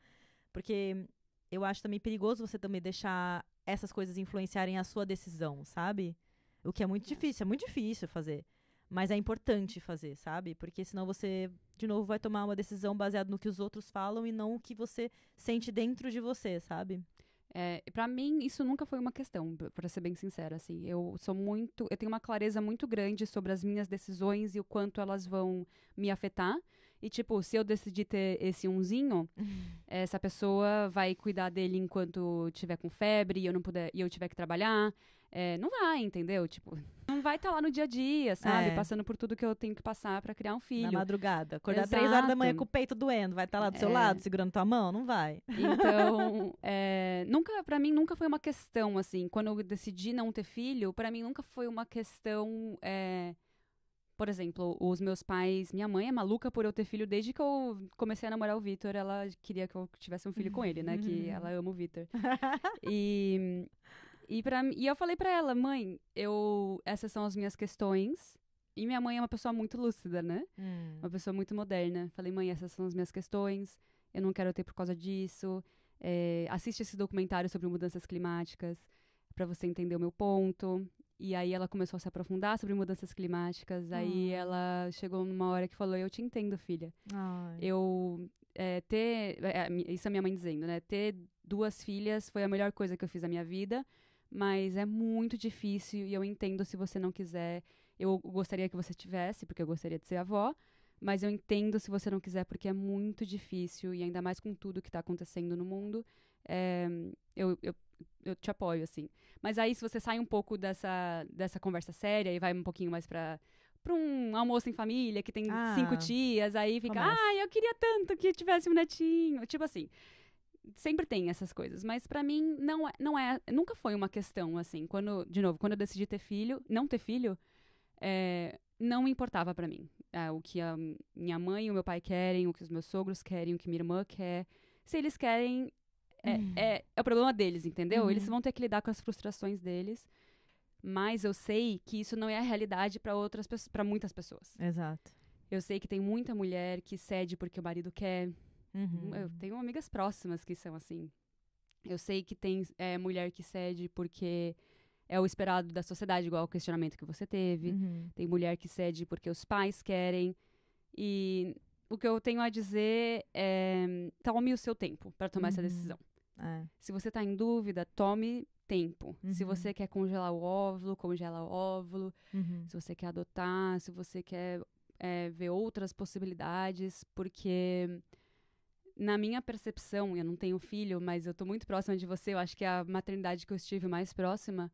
Porque eu acho também perigoso você também deixar essas coisas influenciarem a sua decisão, sabe? O que é muito difícil fazer. Mas é importante fazer, sabe? Porque senão você, de novo, vai tomar uma decisão baseada no que os outros falam e não o que você sente dentro de você, sabe? Pra mim, isso nunca foi uma questão, pra ser bem sincera, assim. Eu tenho uma clareza muito grande sobre as minhas decisões e o quanto elas vão me afetar. E, tipo, se eu decidir ter esse umzinho, essa pessoa vai cuidar dele enquanto tiver com febre e eu tiver que trabalhar. Não vai, entendeu? Tipo, não vai estar lá no dia a dia, sabe? Passando por tudo que eu tenho que passar pra criar um filho. Na madrugada. Acordar Exato. 3 horas da manhã com o peito doendo. Vai estar lá do seu lado, segurando tua mão? Não vai. Então, pra mim, nunca foi uma questão, assim. Quando eu decidi não ter filho, pra mim nunca foi uma questão... Por exemplo, os meus pais... Minha mãe é maluca por eu ter filho desde que eu comecei a namorar o Vitor. Ela queria que eu tivesse um filho com ele, né? Que ela ama o Vitor. E eu falei pra ela, mãe, essas são as minhas questões. E minha mãe é uma pessoa muito lúcida, né? Uma pessoa muito moderna. Falei, mãe, essas são as minhas questões. Eu não quero ter por causa disso. Assiste esse documentário sobre mudanças climáticas pra você entender o meu ponto. E aí ela começou a se aprofundar sobre mudanças climáticas. Aí ela chegou numa hora que falou, eu te entendo, filha. Ai. Isso é minha mãe dizendo, né? Ter 2 filhas foi a melhor coisa que eu fiz na minha vida. Mas é muito difícil e eu entendo se você não quiser. Eu gostaria que você tivesse, porque eu gostaria de ser avó. Mas eu entendo se você não quiser, porque é muito difícil. E ainda mais com tudo que tá acontecendo no mundo. Eu te apoio, assim. Mas aí, se você sai um pouco dessa conversa séria e vai um pouquinho mais pra um almoço em família, que tem 5 tias, aí fica, eu queria tanto que tivesse um netinho. Tipo assim, sempre tem essas coisas. Mas pra mim, nunca foi uma questão, assim. Quando eu decidi ter filho, não ter filho, não importava pra mim. O que a minha mãe e o meu pai querem, o que os meus sogros querem, o que minha irmã quer. Se eles querem... É o problema deles, entendeu? Eles vão ter que lidar com as frustrações deles. Mas eu sei que isso não é a realidade para muitas pessoas. Exato. Eu sei que tem muita mulher que cede porque o marido quer. Eu tenho amigas próximas que são assim. Eu sei que tem mulher que cede porque é o esperado da sociedade, igual o questionamento que você teve. Tem mulher que cede porque os pais querem. E o que eu tenho a dizer é: tome o seu tempo para tomar essa decisão. Se você tá em dúvida, tome tempo. Se você quer congelar o óvulo, congela o óvulo. Se você quer adotar, se você quer ver outras possibilidades, porque na minha percepção, eu não tenho filho, mas eu tô muito próxima de você, eu acho que é a maternidade que eu estive mais próxima,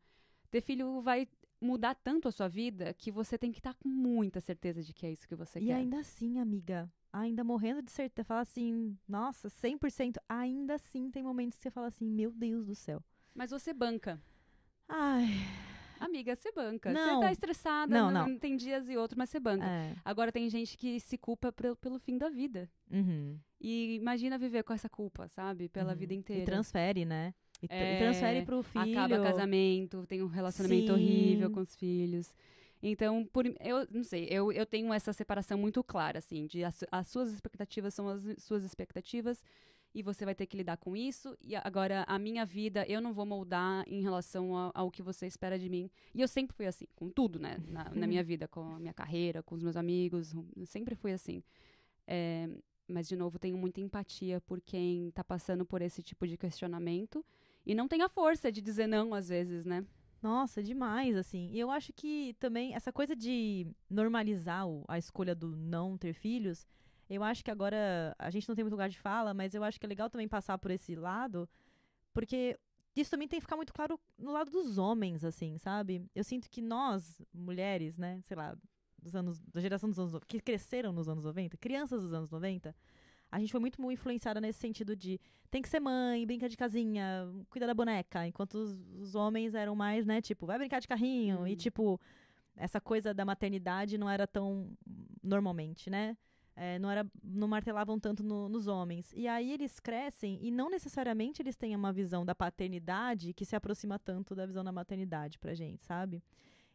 ter filho vai mudar tanto a sua vida que você tem que estar com muita certeza de que é isso que você quer. E ainda assim, amiga, ainda morrendo de certeza, fala assim, nossa, 100%, ainda assim tem momentos que você fala assim, meu Deus do céu. Mas você banca. Ai... Amiga, você banca. Não. Você tá estressada, Não. Tem dias e outros, mas você banca. Agora tem gente que se culpa pelo fim da vida. E imagina viver com essa culpa, sabe? Pela vida inteira. E transfere, né? E transfere pro filho. Acaba casamento, tem um relacionamento horrível com os filhos. Então, eu não sei, eu tenho essa separação muito clara, assim, de as suas expectativas são as suas expectativas, e você vai ter que lidar com isso, e agora a minha vida eu não vou moldar em relação ao que você espera de mim. E eu sempre fui assim, com tudo, né, na minha vida, com a minha carreira, com os meus amigos, eu sempre fui assim. Mas, de novo, tenho muita empatia por quem tá passando por esse tipo de questionamento, e não tem a força de dizer não, às vezes, né? Nossa, demais, assim. E eu acho que também essa coisa de normalizar a escolha do não ter filhos, eu acho que agora a gente não tem muito lugar de fala, mas eu acho que é legal também passar por esse lado, porque isso também tem que ficar muito claro no lado dos homens, assim, sabe? Eu sinto que nós, mulheres, né, sei lá, da geração dos anos 90, que cresceram nos anos 90, crianças dos anos 90, a gente foi muito influenciada nesse sentido de tem que ser mãe, brinca de casinha, cuida da boneca, enquanto os homens eram mais, né, tipo, vai brincar de carrinho, e tipo, essa coisa da maternidade não era tão normalmente, né? Não martelavam tanto nos homens. E aí eles crescem e não necessariamente eles têm uma visão da paternidade que se aproxima tanto da visão da maternidade pra gente, sabe?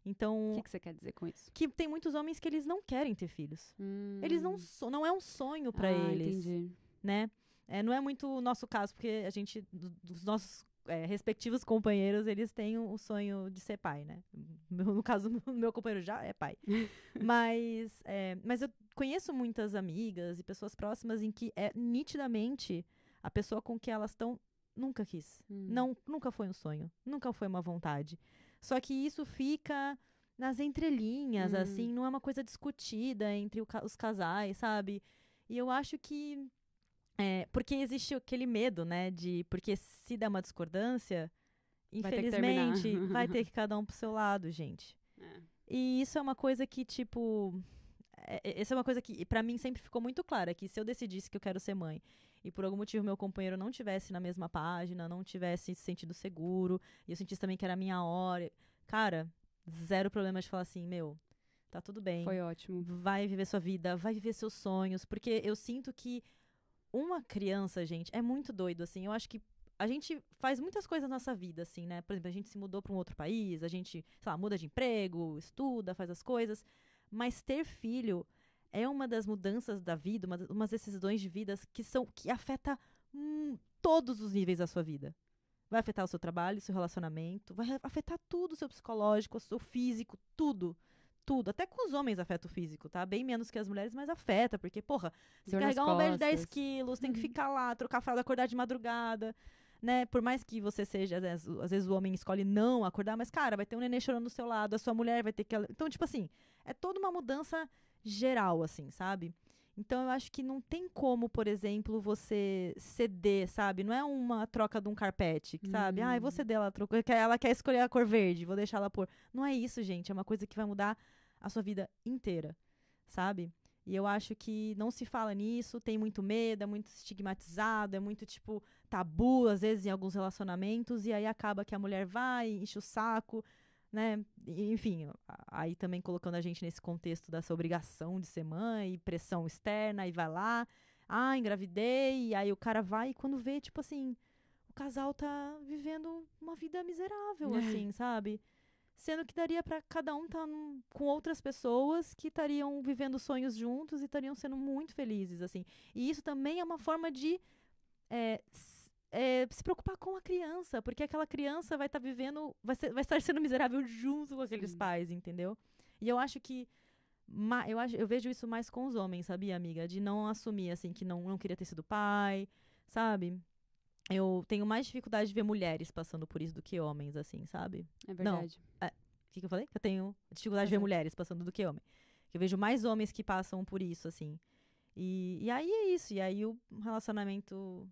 Então... O que você quer dizer com isso? Que tem muitos homens que eles não querem ter filhos. Eles não é um sonho pra eles. Entendi. Né? Não é muito o nosso caso, porque a gente, dos nossos respectivos companheiros, eles têm o sonho de ser pai, né? No caso, meu companheiro já é pai. Mas eu conheço muitas amigas e pessoas próximas em que nitidamente a pessoa com que elas estão nunca quis. Nunca foi um sonho. Nunca foi uma vontade. Só que isso fica nas entrelinhas, assim, não é uma coisa discutida entre os casais, sabe? E eu acho que... porque existe aquele medo, né? Porque se der uma discordância, infelizmente, vai ter que cada um pro seu lado, gente. E isso é uma coisa que, tipo... Essa é uma coisa que, pra mim, sempre ficou muito clara. Que se eu decidisse que eu quero ser mãe e por algum motivo meu companheiro não tivesse na mesma página, não tivesse se sentido seguro, e eu sentisse também que era a minha hora... Cara, zero problema de falar assim, meu, tá tudo bem. Foi ótimo. Vai viver sua vida, vai viver seus sonhos. Porque eu sinto que uma criança, gente, é muito doido, assim. Eu acho que a gente faz muitas coisas na nossa vida, assim, né? Por exemplo, a gente se mudou pra um outro país, a gente, sei lá, muda de emprego, estuda, faz as coisas. Mas ter filho é uma das mudanças da vida, umas decisões de vida que afeta todos os níveis da sua vida. Vai afetar o seu trabalho, o seu relacionamento, vai afetar tudo, o seu psicológico, o seu físico, tudo. Tudo. Até com os homens afeta o físico, tá? Bem menos que as mulheres, mas afeta. Porque, porra, você carregar um bebê de 10 quilos, tem que ficar lá, trocar fralda, acordar de madrugada, né? Por mais que você seja, às vezes o homem escolhe não acordar, mas, cara, vai ter um neném chorando do seu lado, a sua mulher vai ter que... Então, tipo assim, é toda uma mudança geral, assim, sabe? Então, eu acho que não tem como, por exemplo, você ceder, sabe? Não é uma troca de um carpete, sabe? Ah, eu vou ceder, ela quer escolher a cor verde, vou deixar ela pôr. Não é isso, gente. É uma coisa que vai mudar a sua vida inteira, sabe? E eu acho que não se fala nisso, tem muito medo, é muito estigmatizado, é muito, tipo, tabu, às vezes, em alguns relacionamentos, e aí acaba que a mulher vai, enche o saco, né? Enfim, aí também colocando a gente nesse contexto dessa obrigação de ser mãe, pressão externa, aí vai lá, engravidei, e aí o cara vai e quando vê, tipo assim, o casal tá vivendo uma vida miserável, assim, sabe? Sendo que daria pra cada um estar com outras pessoas que estariam vivendo sonhos juntos e estariam sendo muito felizes, assim. E isso também é uma forma de se preocupar com a criança, porque aquela criança vai estar vivendo, vai estar sendo miserável junto com aqueles pais, entendeu? E eu acho que eu vejo isso mais com os homens, sabia, amiga? De não assumir, assim, que não queria ter sido pai, sabe? Eu tenho mais dificuldade de ver mulheres passando por isso do que homens, assim, sabe? É verdade. Não. O que eu falei? Eu tenho dificuldade de ver mulheres passando do que homem. Eu vejo mais homens que passam por isso, assim. E aí é isso. E aí o relacionamento...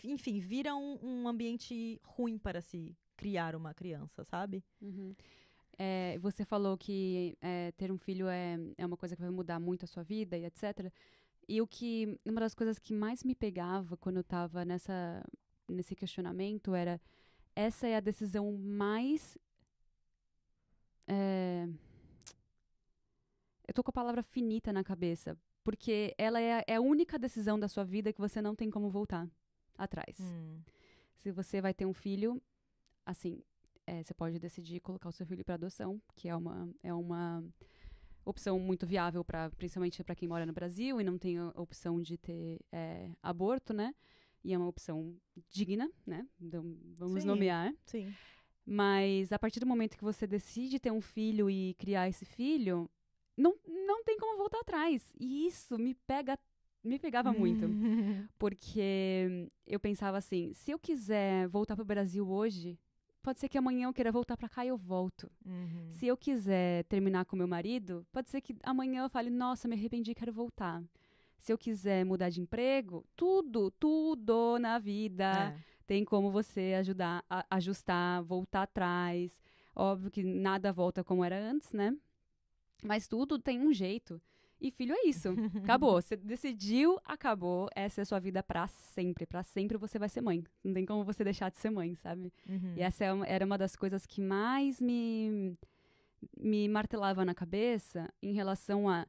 Enfim, vira um ambiente ruim para se criar uma criança, sabe? Uhum. Você falou que ter um filho é uma coisa que vai mudar muito a sua vida e etc. E uma das coisas que mais me pegava quando eu tava nesse questionamento era: essa é a decisão mais... eu tô com a palavra finita na cabeça, porque ela é a única decisão da sua vida que você não tem como voltar atrás. Se você vai ter um filho, assim, você pode decidir colocar o seu filho para adoção, que é uma opção muito viável, principalmente para quem mora no Brasil e não tem a opção de ter aborto, né? E é uma opção digna, né? Então, vamos nomear. Sim. Mas a partir do momento que você decide ter um filho e criar esse filho, não tem como voltar atrás. E isso me pegava muito. Porque eu pensava assim, se eu quiser voltar pro Brasil hoje, pode ser que amanhã eu queira voltar pra cá e eu volto. Se eu quiser terminar com meu marido, pode ser que amanhã eu fale, nossa, me arrependi, quero voltar. Se eu quiser mudar de emprego, tudo na vida tem como você ajustar, voltar atrás. Óbvio que nada volta como era antes, né? Mas tudo tem um jeito. E filho é isso. Acabou. Você decidiu, acabou. Essa é a sua vida pra sempre. Pra sempre você vai ser mãe. Não tem como você deixar de ser mãe, sabe? E essa era uma das coisas que mais me martelava na cabeça em relação a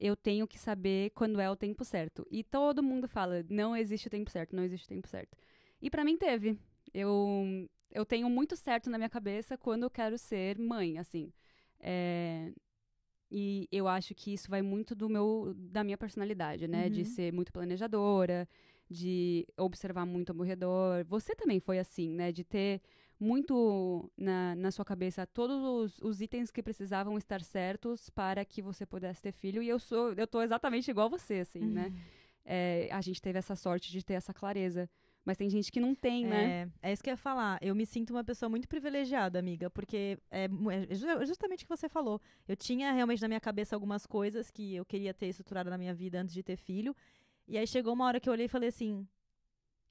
eu tenho que saber quando é o tempo certo. E todo mundo fala, não existe o tempo certo, não existe o tempo certo. E pra mim teve. Eu tenho muito certo na minha cabeça quando eu quero ser mãe, assim. E eu acho que isso vai muito da minha personalidade, né? De ser muito planejadora, de observar muito ao meu redor. Você também foi assim, né? De ter muito na sua cabeça todos os itens que precisavam estar certos para que você pudesse ter filho. E eu tô exatamente igual a você, assim, né? A gente teve essa sorte de ter essa clareza. Mas tem gente que não tem, né? É isso que eu ia falar. Eu me sinto uma pessoa muito privilegiada, amiga, porque é justamente o que você falou. Eu tinha realmente na minha cabeça algumas coisas que eu queria ter estruturado na minha vida antes de ter filho. E aí chegou uma hora que eu olhei e falei assim,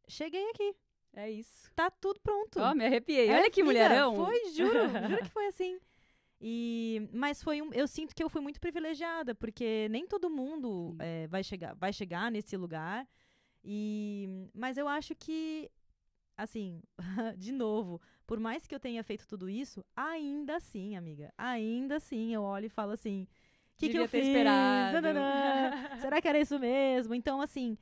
cheguei aqui. É isso. Tá tudo pronto. Ó, me arrepiei. Olha que mulherão. Foi, juro que foi assim. Mas eu sinto que eu fui muito privilegiada, porque nem todo mundo vai chegar nesse lugar. Mas eu acho que, assim, de novo, por mais que eu tenha feito tudo isso, ainda assim, amiga, ainda assim eu olho e falo assim, o que eu fiz? Esperado. Será que era isso mesmo? Então, assim,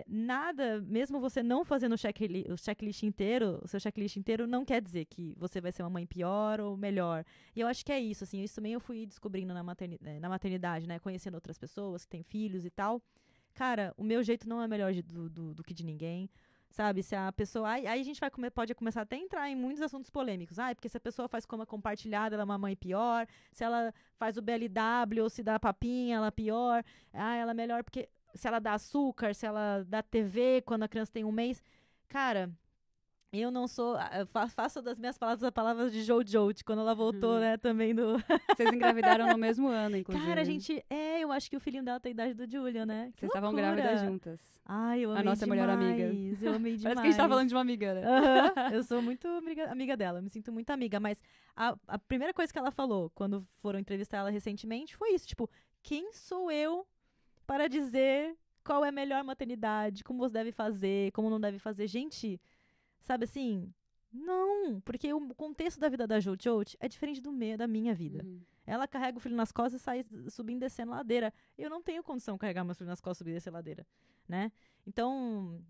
nada, mesmo você não fazendo o checklist inteiro, o seu checklist inteiro não quer dizer que você vai ser uma mãe pior ou melhor. E eu acho que é isso, assim, isso também eu fui descobrindo na maternidade, né, conhecendo outras pessoas que têm filhos e tal. Cara, o meu jeito não é melhor do que de ninguém, sabe? Se a pessoa... Aí a gente pode começar até a entrar em muitos assuntos polêmicos. Porque se a pessoa faz coma compartilhada, ela é uma mãe pior. Se ela faz o BLW ou se dá papinha, ela é pior. Ela é melhor porque... Se ela dá açúcar, se ela dá TV quando a criança tem 1 mês. Cara, eu não sou... Faço das minhas palavras as palavras de Jojo, quando ela voltou, né, também do... Vocês engravidaram no mesmo ano, inclusive. Cara, eu acho que o filhinho dela tem a idade do Julian, né? Vocês estavam grávidas juntas. Ai, eu amei a nossa demais. melhor amiga. Eu amei demais. Parece que a gente tá falando de uma amiga, né? Eu sou muito amiga dela, me sinto muito amiga. Mas a primeira coisa que ela falou, quando foram entrevistar ela recentemente, foi isso. Tipo, quem sou eu para dizer qual é a melhor maternidade, como você deve fazer, como não deve fazer? Gente, sabe assim... Não, porque o contexto da vida da Jojo é diferente da minha vida. Uhum. Ela carrega o filho nas costas e sai subindo e descendo ladeira. Eu não tenho condição de carregar meu filho nas costas e subir e descer ladeira, né? Então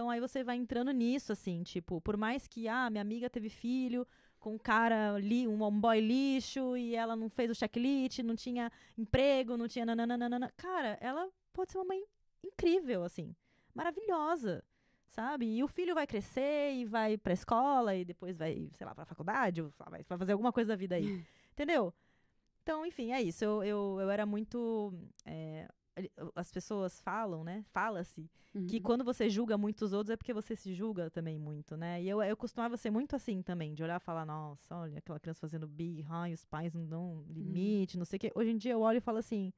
aí você vai entrando nisso, assim, tipo, por mais que, minha amiga teve filho com um cara ali, um boy lixo, e ela não fez o checklist, não tinha emprego, não tinha nananana. Cara, ela pode ser uma mãe incrível, assim, maravilhosa. Sabe? E o filho vai crescer e vai pra escola e depois vai, sei lá, pra faculdade, ou vai fazer alguma coisa da vida aí. Entendeu? Então, enfim, é isso. Eu era muito... as pessoas falam, né? Fala-se que quando você julga muito os outros é porque você se julga também muito, né? E eu costumava ser muito assim também, de olhar e falar, nossa, olha, aquela criança fazendo birra, os pais não dão limite, não sei o quê. Hoje em dia eu olho e falo assim,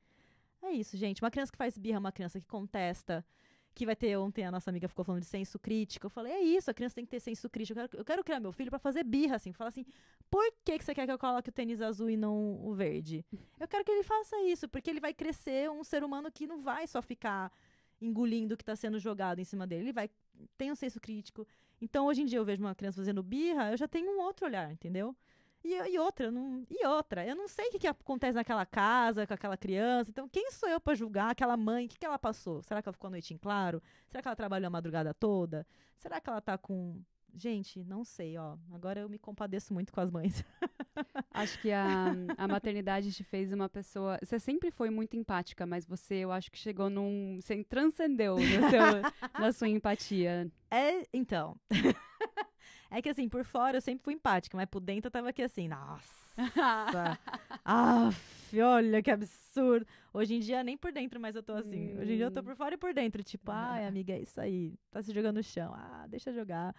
é isso, gente. Uma criança que faz birra é uma criança que contesta, que vai ter, ontem a nossa amiga ficou falando de senso crítico. Eu falei, é isso, a criança tem que ter senso crítico. Eu quero criar meu filho pra fazer birra, assim. Falar assim, por que você quer que eu coloque o tênis azul e não o verde? Eu quero que ele faça isso, porque ele vai crescer um ser humano que não vai só ficar engolindo o que tá sendo jogado em cima dele. Ele vai ter um senso crítico. Então, hoje em dia, eu vejo uma criança fazendo birra, eu já tenho um outro olhar, entendeu? E outra, eu não sei o que acontece naquela casa com aquela criança. Então, quem sou eu pra julgar aquela mãe? O que ela passou? Será que ela ficou a noite em claro? Será que ela trabalhou a madrugada toda? Será que ela tá com... Gente, não sei, ó. Agora eu me compadeço muito com as mães. Acho que a maternidade te fez uma pessoa... Você sempre foi muito empática, mas eu acho que chegou Você transcendeu na sua empatia. Então... É que assim, por fora eu sempre fui empática, mas por dentro eu tava aqui assim, nossa, olha que absurdo. Hoje em dia, nem por dentro, mas eu tô assim. Hoje em dia eu tô por fora e por dentro, tipo, ai, amiga, é isso aí, tá se jogando no chão, deixa jogar.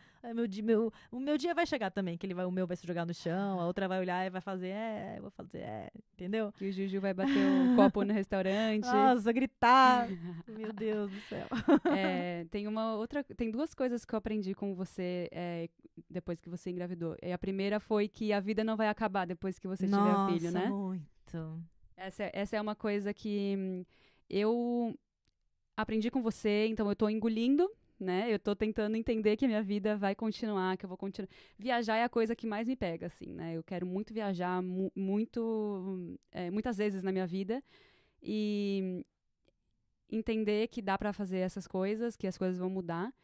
O meu dia vai chegar também, que o meu vai se jogar no chão, a outra vai olhar e vai fazer, eu vou fazer, entendeu? Que o Juju vai bater o copo no restaurante. Nossa, gritar. Meu Deus do céu. Tem 2 coisas que eu aprendi com você depois que você engravidou. A primeira foi que a vida não vai acabar depois que você tiver filho, né? Nossa, muito. Essa é uma coisa que eu aprendi com você, então eu tô engolindo, né? Eu tô tentando entender que a minha vida vai continuar, que eu vou continuar. Viajar é a coisa que mais me pega, assim, né? Eu quero muito viajar, muitas vezes na minha vida. E entender que dá pra fazer essas coisas, que as coisas vão mudar.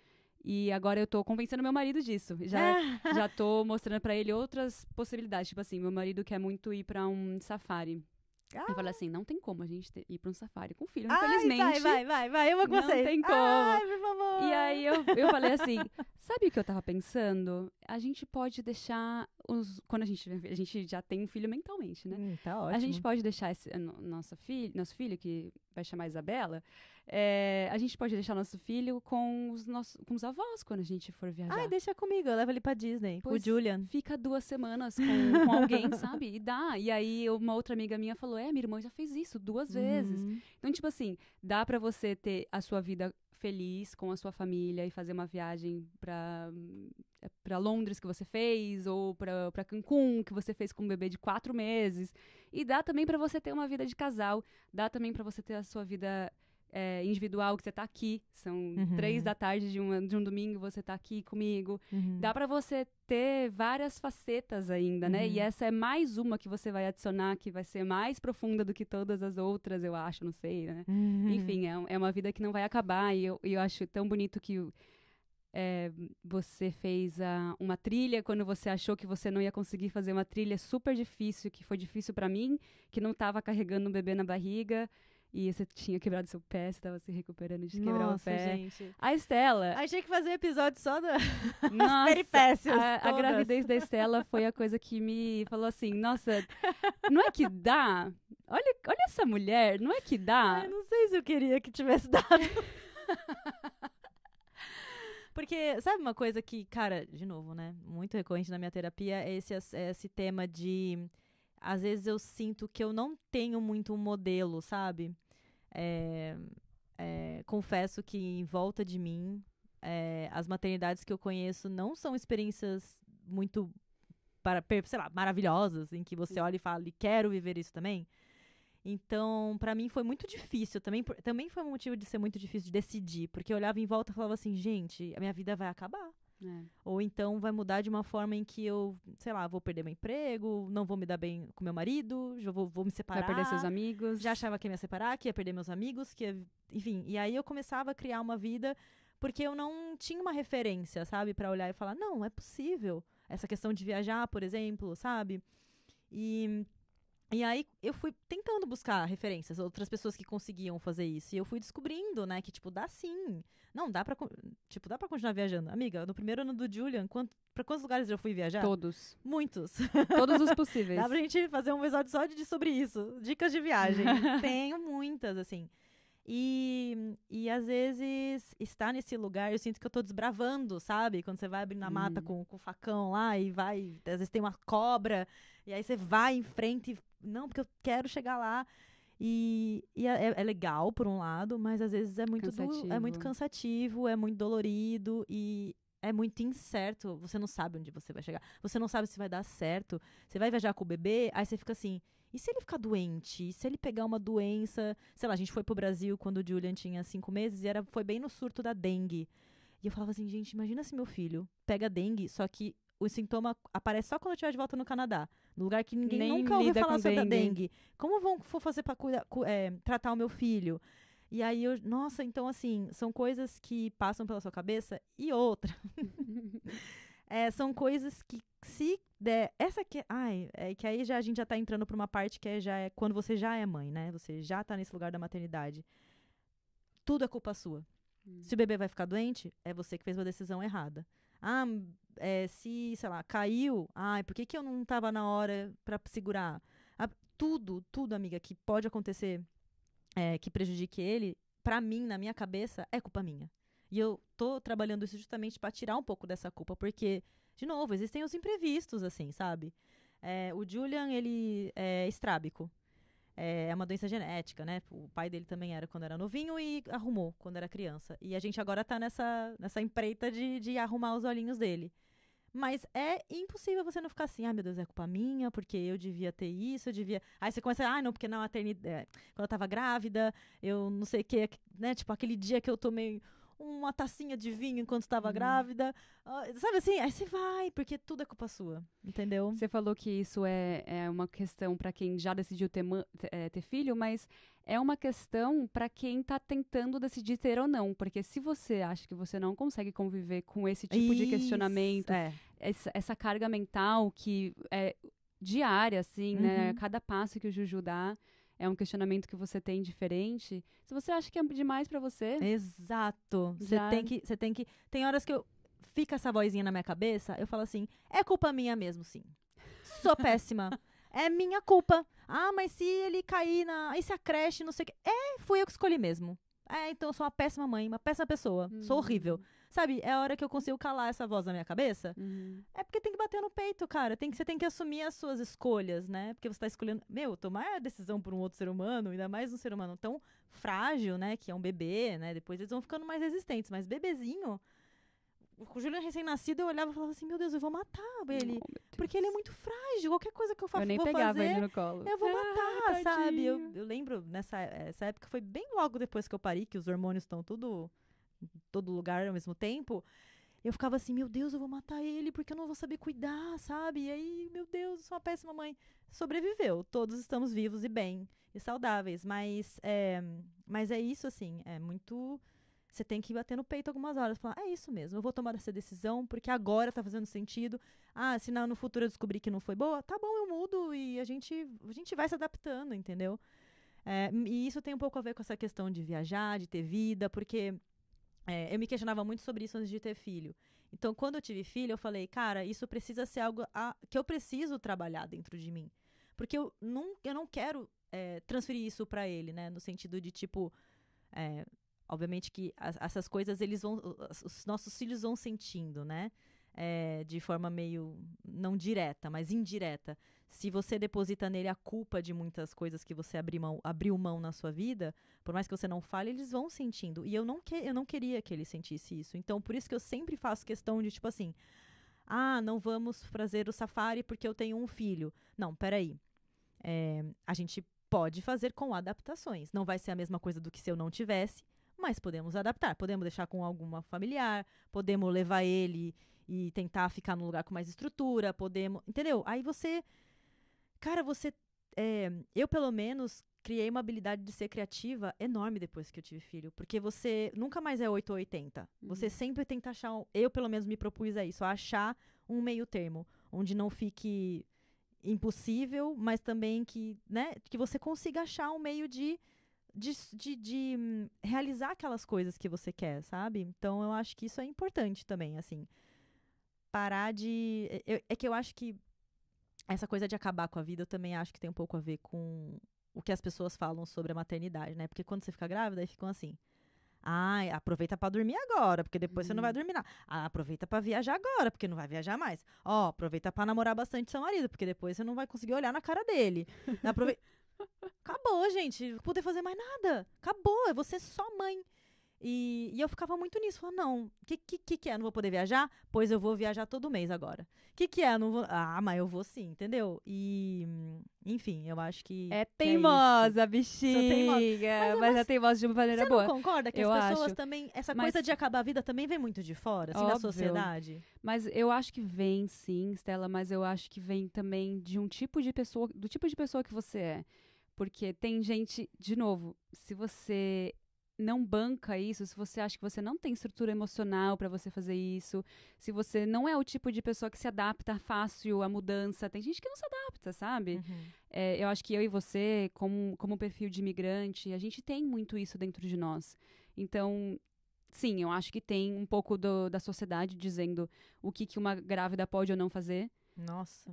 E agora eu tô convencendo meu marido disso. Já tô mostrando pra ele outras possibilidades. Tipo assim, meu marido quer muito ir pra um safari. Eu falei assim, não tem como a gente ir pra um safari com filho, infelizmente. Vai, eu vou com vocês. Não tem como. Ai, por favor. E aí eu falei assim, sabe o que eu tava pensando? A gente pode deixar quando a gente já tem um filho mentalmente, né? Tá ótimo. A gente pode deixar nosso filho, que vai chamar Isabela, a gente pode deixar nosso filho com os avós quando a gente for viajar. Deixa comigo, eu levo ele pra Disney, com o Julian. Fica 2 semanas com alguém, sabe? E dá. E aí uma outra amiga minha falou, minha irmã já fez isso 2 vezes. Então, tipo assim, dá pra você ter a sua vida feliz com a sua família e fazer uma viagem para Londres que você fez, ou para Cancún que você fez com um bebê de 4 meses. E dá também para você ter uma vida de casal, dá também para você ter a sua vida individual, que você tá aqui. São 3 da tarde de um domingo, você tá aqui comigo. Dá pra você ter várias facetas ainda, né? E essa é mais uma que você vai adicionar, que vai ser mais profunda do que todas as outras, eu acho, não sei, né? Enfim, é uma vida que não vai acabar. E eu acho tão bonito que você fez uma trilha quando você achou que você não ia conseguir fazer uma trilha super difícil, que foi difícil pra mim, que não tava carregando um bebê na barriga. E você tinha quebrado seu pé, você tava se recuperando de quebrar o pé. Gente. A Estela... Achei que fazer um episódio só das Nossa, peripécias. A gravidez da Estela foi a coisa que me falou assim, nossa, não é que dá? Olha essa mulher, não é que dá? Ai, não sei se eu queria que tivesse dado. Porque, sabe uma coisa que, cara, de novo, né, muito recorrente na minha terapia, é esse tema de... Às vezes eu sinto que eu não tenho muito um modelo, sabe? Confesso que em volta de mim, as maternidades que eu conheço não são experiências muito, sei lá, maravilhosas, em que você olha e fala, quero viver isso também. Então, pra mim foi muito difícil. Também foi um motivo de ser muito difícil de decidir, porque eu olhava em volta e falava assim, gente, a minha vida vai acabar. Ou então vai mudar de uma forma em que eu, sei lá, vou perder meu emprego, não vou me dar bem com meu marido, já vou me separar. Vai perder seus amigos. Já achava que ia me separar, que ia perder meus amigos, enfim. E aí eu começava a criar uma vida porque eu não tinha uma referência, sabe? Pra olhar e falar, não, é possível. Essa questão de viajar, por exemplo, sabe? E aí eu fui tentando buscar referências, outras pessoas que conseguiam fazer isso. E eu fui descobrindo, né, que, tipo, dá sim. Não, dá pra continuar viajando. Amiga, no primeiro ano do Julian, pra quantos lugares eu fui viajar? Todos. Muitos. Todos os possíveis. Dá pra gente fazer um episódio só sobre isso. Dicas de viagem. Tenho muitas, assim. E às vezes, estar nesse lugar, eu sinto que eu tô desbravando, sabe? Quando você vai abrindo a mata com o facão lá e vai... Às vezes tem uma cobra, e aí você vai em frente e... Não, porque eu quero chegar lá. E é legal, por um lado, mas às vezes é muito cansativo, é muito dolorido e é muito incerto. Você não sabe onde você vai chegar. Você não sabe se vai dar certo. Você vai viajar com o bebê, aí você fica assim... E se ele ficar doente? E se ele pegar uma doença... Sei lá, a gente foi pro Brasil quando o Julian tinha 5 meses e foi bem no surto da dengue. E eu falava assim, gente, imagina se meu filho pega dengue, só que o sintoma aparece só quando eu estiver de volta no Canadá. No lugar que ninguém nunca ouviu falar sobre a dengue. Como vou fazer pra tratar o meu filho? E aí, nossa, então assim, são coisas que passam pela sua cabeça. E outra... são coisas que se der... Essa aqui... que aí a gente já tá entrando pra uma parte que já é quando você já é mãe, né? Você já tá nesse lugar da maternidade. Tudo é culpa sua. Se o bebê vai ficar doente, é você que fez uma decisão errada. Se, sei lá, caiu... por que eu não tava na hora pra segurar? Tudo, amiga, que pode acontecer que prejudique ele, pra mim, na minha cabeça, é culpa minha. E eu tô trabalhando isso justamente pra tirar um pouco dessa culpa, porque, de novo, existem os imprevistos, assim, sabe? O Julian, ele é estrábico. É uma doença genética, né? O pai dele também era quando era novinho e arrumou quando era criança. E a gente agora tá nessa empreita de arrumar os olhinhos dele. Mas é impossível você não ficar assim, meu Deus, é culpa minha, porque eu devia ter isso, eu devia... Aí você começa, não, porque na maternidade, quando eu tava grávida, eu não sei o que, né? Tipo, aquele dia que eu tomei uma tacinha de vinho enquanto estava grávida. Sabe assim? Aí você vai, porque tudo é culpa sua. Entendeu? Você falou que isso é uma questão para quem já decidiu ter filho, mas é uma questão para quem tá tentando decidir ter ou não. Porque se você acha que você não consegue conviver com esse tipo de questionamento, essa carga mental que é diária, assim, né? Cada passo que o Juju dá é um questionamento que você tem diferente. Se você acha que é demais pra você... Exato. Você tem que... Tem horas que fica essa vozinha na minha cabeça, eu falo assim, é culpa minha mesmo, sim. Sou péssima. É minha culpa. Mas se ele cair aí se a creche, não sei o quê... fui eu que escolhi mesmo. Então eu sou uma péssima mãe, uma péssima pessoa. Sou horrível. Sabe, é a hora que eu consigo calar essa voz na minha cabeça. É porque tem que bater no peito, cara. Você tem que assumir as suas escolhas, né? Porque você tá escolhendo... tomar a decisão por um outro ser humano, ainda mais um ser humano tão frágil, né? Que é um bebê, né? Depois eles vão ficando mais resistentes. Mas bebezinho... O Juliano recém-nascido, eu olhava e falava assim, meu Deus, eu vou matar ele. Porque ele é muito frágil. Qualquer coisa que eu faço, eu nem vou pegava fazer, ele no colo. eu vou matar, sabe? Tadinho. Eu lembro, essa época, foi bem logo depois que eu parei, que os hormônios estão tudo em todo lugar ao mesmo tempo. Eu ficava assim, meu Deus, eu vou matar ele porque eu não vou saber cuidar, sabe? E aí, meu Deus, eu sou uma péssima mãe. Sobreviveu. Todos estamos vivos e bem e saudáveis. Mas é isso, assim, é muito... Você tem que bater no peito algumas horas. Falar, é isso mesmo, eu vou tomar essa decisão porque agora tá fazendo sentido. Se no futuro eu descobrir que não foi boa, tá bom, eu mudo e a gente vai se adaptando, entendeu? E isso tem um pouco a ver com essa questão de viajar, de ter vida, porque eu me questionava muito sobre isso antes de ter filho. Então, quando eu tive filho, eu falei, cara, isso precisa ser algo que eu preciso trabalhar dentro de mim. Porque eu não quero transferir isso pra ele, né? No sentido de, tipo... obviamente que essas coisas, os nossos filhos vão sentindo, né? De forma meio, não direta, mas indireta. Se você deposita nele a culpa de muitas coisas que você abriu mão na sua vida, por mais que você não fale, eles vão sentindo. E eu não queria que ele sentisse isso. Então, por isso que eu sempre faço questão de, tipo assim, não vamos fazer o safari porque eu tenho um filho. Não, peraí. A gente pode fazer com adaptações. Não vai ser a mesma coisa do que se eu não tivesse, mas podemos adaptar. Podemos deixar com alguma familiar, podemos levar ele e tentar ficar num lugar com mais estrutura, podemos... Entendeu? Aí você... Cara, eu, pelo menos, criei uma habilidade de ser criativa enorme depois que eu tive filho. Porque você nunca mais é 8 ou 80. Você sempre tenta achar... Eu, pelo menos, me propus a isso. A achar um meio termo. Onde não fique impossível, mas também que você consiga achar um meio de realizar aquelas coisas que você quer, sabe? Então, eu acho que isso é importante também, assim. Parar de... É que eu acho que essa coisa de acabar com a vida, eu também acho que tem um pouco a ver com o que as pessoas falam sobre a maternidade, né? Porque quando você fica grávida, aí ficam assim... aproveita pra dormir agora, porque depois você não vai dormir, não. Aproveita pra viajar agora, porque não vai viajar mais. Aproveita pra namorar bastante seu marido, porque depois você não vai conseguir olhar na cara dele. Acabou, gente. Não poder fazer mais nada. Acabou, é você só mãe. E eu ficava muito nisso. Falava, não, o que é? Não vou poder viajar? Pois eu vou viajar todo mês agora. O que é? Não vou... mas eu vou sim, entendeu? E, enfim, eu acho que... É teimosa, que bexiga. Teimosa. Mas é teimosa de uma maneira boa. Você não concorda que eu as pessoas acho. também... Essa coisa de acabar a vida também vem muito de fora, assim, da sociedade? Mas eu acho que vem, sim, Stella, mas eu acho que vem também de um tipo de pessoa, do tipo de pessoa que você é. Porque tem gente, de novo, se você não banca isso, se você acha que você não tem estrutura emocional pra você fazer isso, se você não é o tipo de pessoa que se adapta fácil à mudança, tem gente que não se adapta, sabe? Eu acho que eu e você, como perfil de imigrante, a gente tem muito isso dentro de nós. Então, sim, eu acho que tem um pouco da sociedade dizendo o que uma grávida pode ou não fazer. Nossa.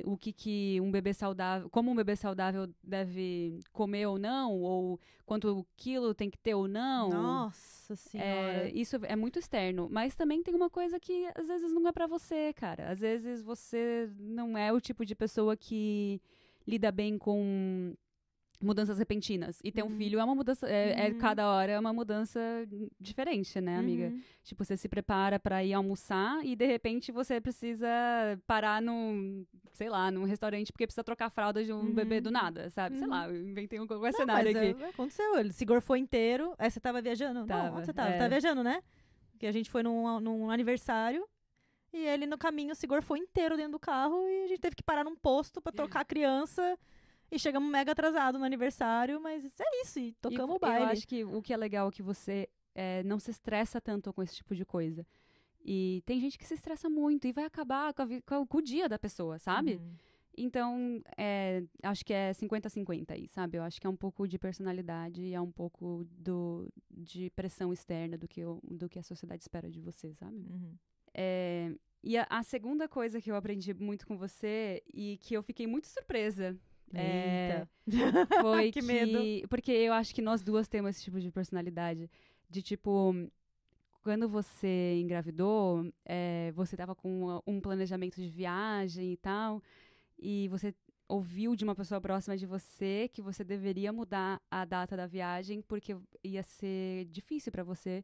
O que um bebê saudável, como um bebê saudável deve comer ou não, ou quanto quilo tem que ter ou não. Nossa senhora. Isso é muito externo, mas também tem uma coisa que às vezes não é pra você, cara. Às vezes você não é o tipo de pessoa que lida bem com mudanças repentinas. E ter um filho é uma mudança, cada hora é uma mudança diferente, né, amiga? Tipo, você se prepara pra ir almoçar e, de repente, você precisa parar num restaurante porque precisa trocar a fralda de um bebê do nada, sabe? Sei lá, eu inventei um cenário aqui. Aconteceu, ele se gorfou inteiro. Aí você tava viajando? Tava, não, onde você tava? Tava viajando, né? Porque a gente foi num aniversário e ele, no caminho, se gorfou inteiro dentro do carro e a gente teve que parar num posto pra trocar a criança. E chegamos mega atrasado no aniversário, mas é isso, e tocamos o baile. Eu acho que o que é legal é que você não se estressa tanto com esse tipo de coisa. E tem gente que se estressa muito e vai acabar com o dia da pessoa, sabe? Então, acho que é 50-50 aí, sabe? Eu acho que é um pouco de personalidade e é um pouco de pressão externa do que a sociedade espera de você, sabe? E a segunda coisa que eu aprendi muito com você e que eu fiquei muito surpresa... foi que medo. Porque eu acho que nós duas temos esse tipo de personalidade. De tipo, quando você engravidou, você estava com um planejamento de viagem e tal, e você ouviu de uma pessoa próxima de você que você deveria mudar a data da viagem porque ia ser difícil para você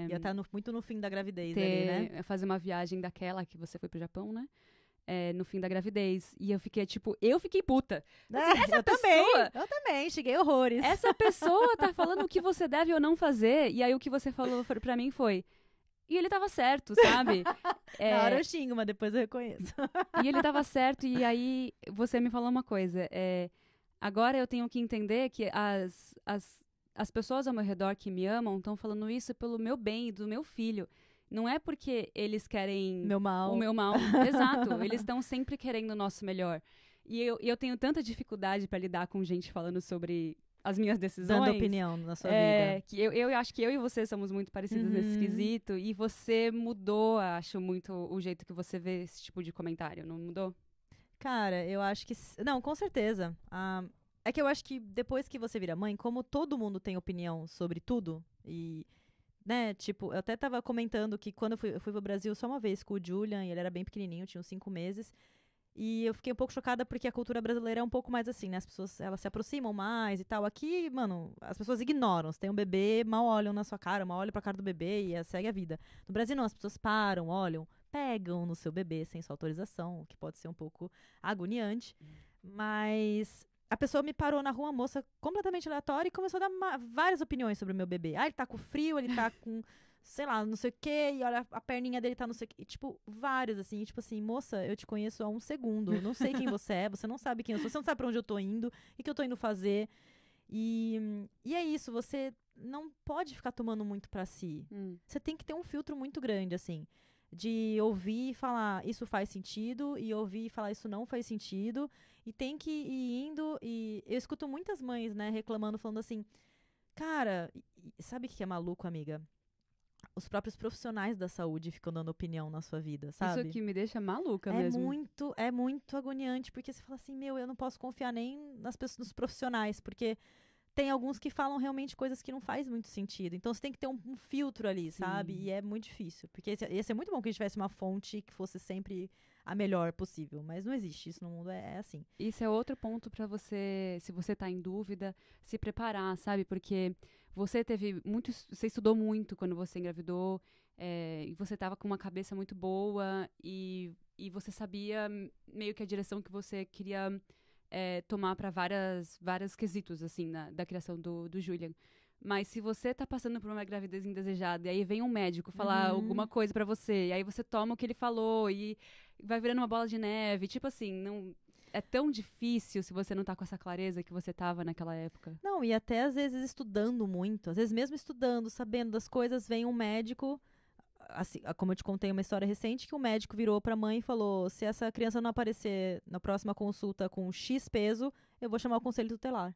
Ia estar muito no fim da gravidez ali, né? fazer uma viagem daquela que você foi pro Japão, né? No fim da gravidez. E eu fiquei puta. Assim, Eu também, cheguei horrores. Essa pessoa tá falando o que você deve ou não fazer. E aí o que você falou pra mim foi... E ele tava certo, sabe? Na hora eu xingo, mas depois eu reconheço. E ele tava certo, e aí você me falou uma coisa. Agora eu tenho que entender que as pessoas ao meu redor que me amam estão falando isso pelo meu bem e do meu filho. Não é porque eles querem Meu mal. o meu mal. Exato. Eles estão sempre querendo o nosso melhor. E eu tenho tanta dificuldade para lidar com gente falando sobre as minhas decisões. Dando opinião na sua vida. Que eu acho que eu e você somos muito parecidas nesse quesito. E você mudou, acho, muito o jeito que você vê esse tipo de comentário. Não mudou? Cara, eu acho que... Não, com certeza. É que eu acho que depois que você vira mãe, como todo mundo tem opinião sobre tudo, e... né, tipo, eu até tava comentando que quando eu fui pro Brasil só uma vez com o Julian, e ele era bem pequenininho, tinha uns 5 meses, e eu fiquei um pouco chocada porque a cultura brasileira é um pouco mais assim, né, as pessoas, elas se aproximam mais e tal. Aqui, mano, as pessoas ignoram, se tem um bebê, mal olham na sua cara, mal olham pra cara do bebê e segue a vida. No Brasil não, as pessoas param, olham, pegam no seu bebê sem sua autorização, o que pode ser um pouco agoniante, mas... A pessoa me parou na rua, uma moça completamente aleatória, e começou a dar várias opiniões sobre o meu bebê. Ele tá com frio, ele tá com, sei lá, não sei o quê, e olha, a perninha dele tá não sei o quê. E, tipo, vários, assim, tipo assim, moça, eu te conheço há um segundo, eu não sei quem você é, você não sabe quem eu sou, você não sabe pra onde eu tô indo, e o que eu tô indo fazer. E é isso, você não pode ficar tomando muito pra si. Você tem que ter um filtro muito grande, assim, de ouvir e falar, isso faz sentido, e ouvir e falar, isso não faz sentido. E tem que ir indo, e eu escuto muitas mães, né, reclamando, falando assim, cara, sabe o que é maluco, amiga? Os próprios profissionais da saúde ficam dando opinião na sua vida, sabe? Isso que me deixa maluca mesmo. É muito agoniante, porque você fala assim, eu não posso confiar nem nas pessoas, nos profissionais, porque tem alguns que falam realmente coisas que não faz muito sentido. Então você tem que ter um filtro ali, sabe? E é muito difícil, porque ia ser muito bom que a gente tivesse uma fonte que fosse sempre a melhor possível, mas não existe isso no mundo, é assim. Isso é outro ponto pra você, se você tá em dúvida, se preparar, sabe? Porque você estudou muito quando você engravidou, e você tava com uma cabeça muito boa, e você sabia meio que a direção que você queria tomar pra vários quesitos, assim, da criação do Julian. Mas se você tá passando por uma gravidez indesejada, e aí vem um médico falar alguma coisa pra você, e aí você toma o que ele falou, e vai virando uma bola de neve. Tipo assim, não é tão difícil se você não tá com essa clareza que você tava naquela época. Não, e até às vezes estudando muito, às vezes mesmo estudando, sabendo das coisas, vem um médico, assim, como eu te contei uma história recente, que o médico virou pra mãe e falou, se essa criança não aparecer na próxima consulta com X peso, eu vou chamar o conselho tutelar.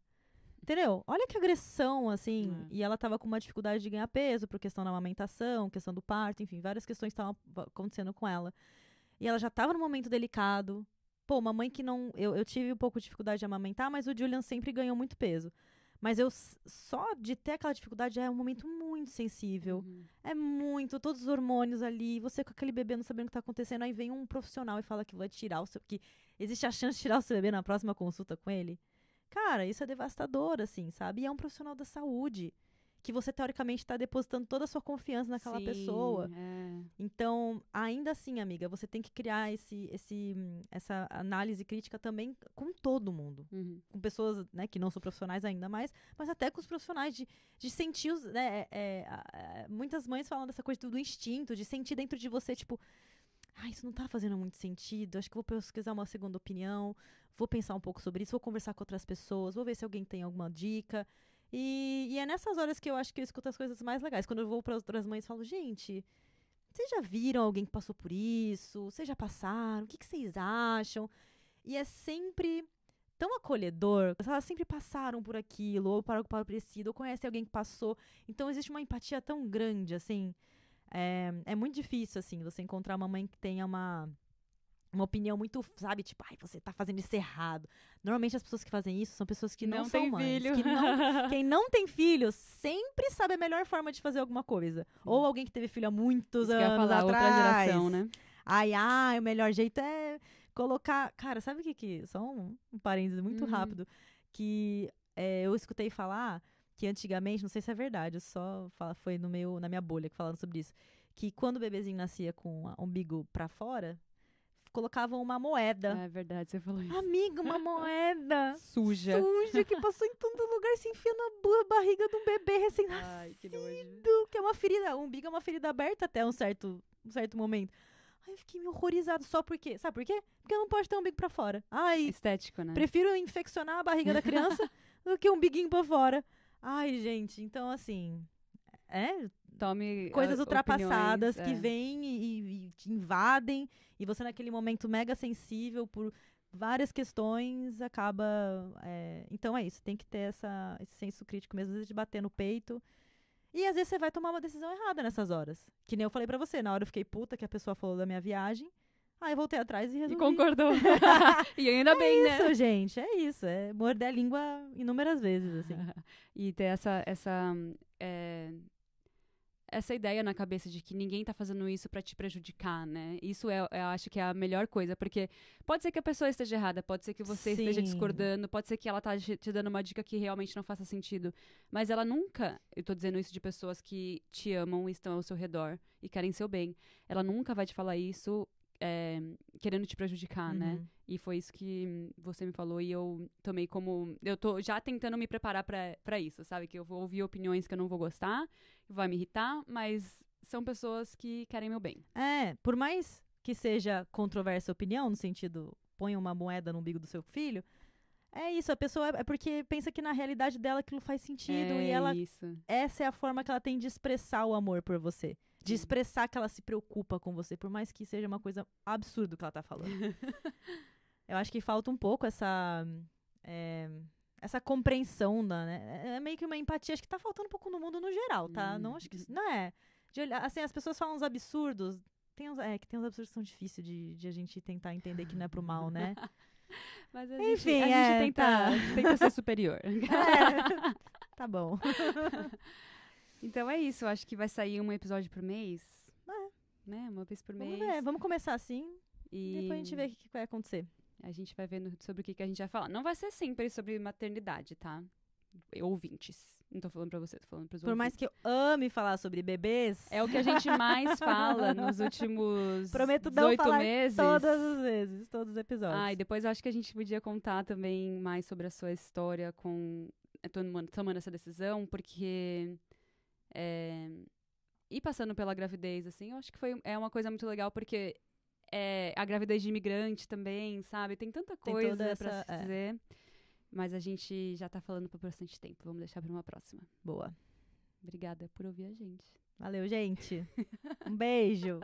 Entendeu? Olha que agressão, assim. E ela tava com uma dificuldade de ganhar peso por questão da amamentação, questão do parto, enfim, várias questões estavam acontecendo com ela. E ela já tava num momento delicado. Pô, uma mãe que não... Eu tive um pouco de dificuldade de amamentar, mas o Julian sempre ganhou muito peso. Mas só de ter aquela dificuldade é um momento muito sensível. É muito, todos os hormônios ali, você com aquele bebê não sabendo o que tá acontecendo, aí vem um profissional e fala que vai tirar o seu... que existe a chance de tirar o seu bebê na próxima consulta com ele. Cara, isso é devastador, assim, sabe? E é um profissional da saúde, que você, teoricamente, tá depositando toda a sua confiança naquela pessoa. Então, ainda assim, amiga, você tem que criar essa análise crítica também com todo mundo. Com pessoas, né, que não são profissionais ainda mais, mas até com os profissionais de sentir os... Né, muitas mães falam dessa coisa do instinto, de sentir dentro de você, tipo... isso não tá fazendo muito sentido, acho que vou pesquisar uma segunda opinião, vou pensar um pouco sobre isso, vou conversar com outras pessoas, vou ver se alguém tem alguma dica. E é nessas horas que eu acho que eu escuto as coisas mais legais. Quando eu vou para outras mães, falo, gente, vocês já viram alguém que passou por isso? Vocês já passaram? O que vocês acham? E é sempre tão acolhedor, elas sempre passaram por aquilo, ou para algo parecido, ou conhecem alguém que passou. Então existe uma empatia tão grande, assim... É muito difícil, assim, você encontrar uma mãe que tenha uma opinião muito, sabe, tipo, ai, você tá fazendo isso errado. Normalmente as pessoas que fazem isso são pessoas que não são tem mães. filho. Quem não tem filho sempre sabe a melhor forma de fazer alguma coisa. Ou alguém que teve filho há muitos Isso que eu ia anos falar, atrás. outra geração, né? Ai, o melhor jeito é colocar... Cara, sabe o que... Só um parênteses muito rápido. Que eu escutei falar que antigamente, não sei se é verdade, foi na minha bolha que falando sobre isso, que quando o bebezinho nascia com o umbigo pra fora, colocavam uma moeda. É verdade, você falou isso. Amiga, uma moeda Suja. que passou em todo lugar, se enfia na barriga de um bebê recém-nascido. Ai, que nojo. Que é uma ferida, o umbigo é uma ferida aberta até um certo momento. Ai, eu fiquei meio horrorizado só porque, sabe por quê? Porque não pode ter um umbigo pra fora. Ai, Estético, né? prefiro infeccionar a barriga da criança do que um umbiguinho pra fora. Ai, gente, então assim, Tome coisas ultrapassadas opiniões, que vêm e te invadem, e você naquele momento mega sensível por várias questões acaba... Então é isso, tem que ter esse senso crítico mesmo, às vezes de bater no peito. E às vezes você vai tomar uma decisão errada nessas horas. Que nem eu falei pra você, na hora eu fiquei puta que a pessoa falou da minha viagem, aí eu voltei atrás e resolvi. E concordou. E ainda bem, né? É isso, gente, é isso. É morder a língua inúmeras vezes, assim. E ter essa ideia na cabeça de que ninguém tá fazendo isso pra te prejudicar, né? Isso eu acho que é a melhor coisa, porque pode ser que a pessoa esteja errada, pode ser que você esteja discordando, pode ser que ela tá te dando uma dica que realmente não faça sentido, mas ela nunca, eu tô dizendo isso de pessoas que te amam e estão ao seu redor e querem seu bem, ela nunca vai te falar isso querendo te prejudicar, né? E foi isso que você me falou e eu tomei como... Eu tô já tentando me preparar pra isso, sabe? Que eu vou ouvir opiniões que eu não vou gostar, vai me irritar, mas são pessoas que querem meu bem. Por mais que seja controversa a opinião, no sentido, põe uma moeda no umbigo do seu filho, é isso, a pessoa é porque pensa que na realidade dela aquilo faz sentido e essa é a forma que ela tem de expressar o amor por você. De expressar que ela se preocupa com você, por mais que seja uma coisa absurda que ela tá falando. Eu acho que falta um pouco essa compreensão, né? É meio que uma empatia. Acho que tá faltando um pouco no mundo no geral, tá? Não acho que... Não é. De olhar, assim, as pessoas falam uns absurdos. Tem uns absurdos que são difíceis de a gente tentar entender que não é pro mal, né? Mas Enfim, a gente tenta ser superior. Tá bom. Então é isso, eu acho que vai sair um episódio por mês. Né? Uma vez por mês. Vamos ver, vamos começar assim e depois a gente vê o que vai acontecer. A gente vai vendo sobre o que a gente vai falar. Não vai ser sempre sobre maternidade, tá? Ouvintes. Não tô falando pra você, tô falando pros ouvintes. Por mais que eu ame falar sobre bebês... É o que a gente mais fala nos últimos Prometo não 18 falar meses. Todas as vezes, todos os episódios. E depois eu acho que a gente podia contar também mais sobre a sua história com... Eu tô tomando essa decisão porque... E passando pela gravidez, assim, eu acho que é uma coisa muito legal, porque a gravidez de imigrante também, sabe? Tem tanta coisa pra se dizer. Mas a gente já tá falando por bastante tempo. Vamos deixar pra uma próxima. Boa. Obrigada por ouvir a gente. Valeu, gente. Um beijo.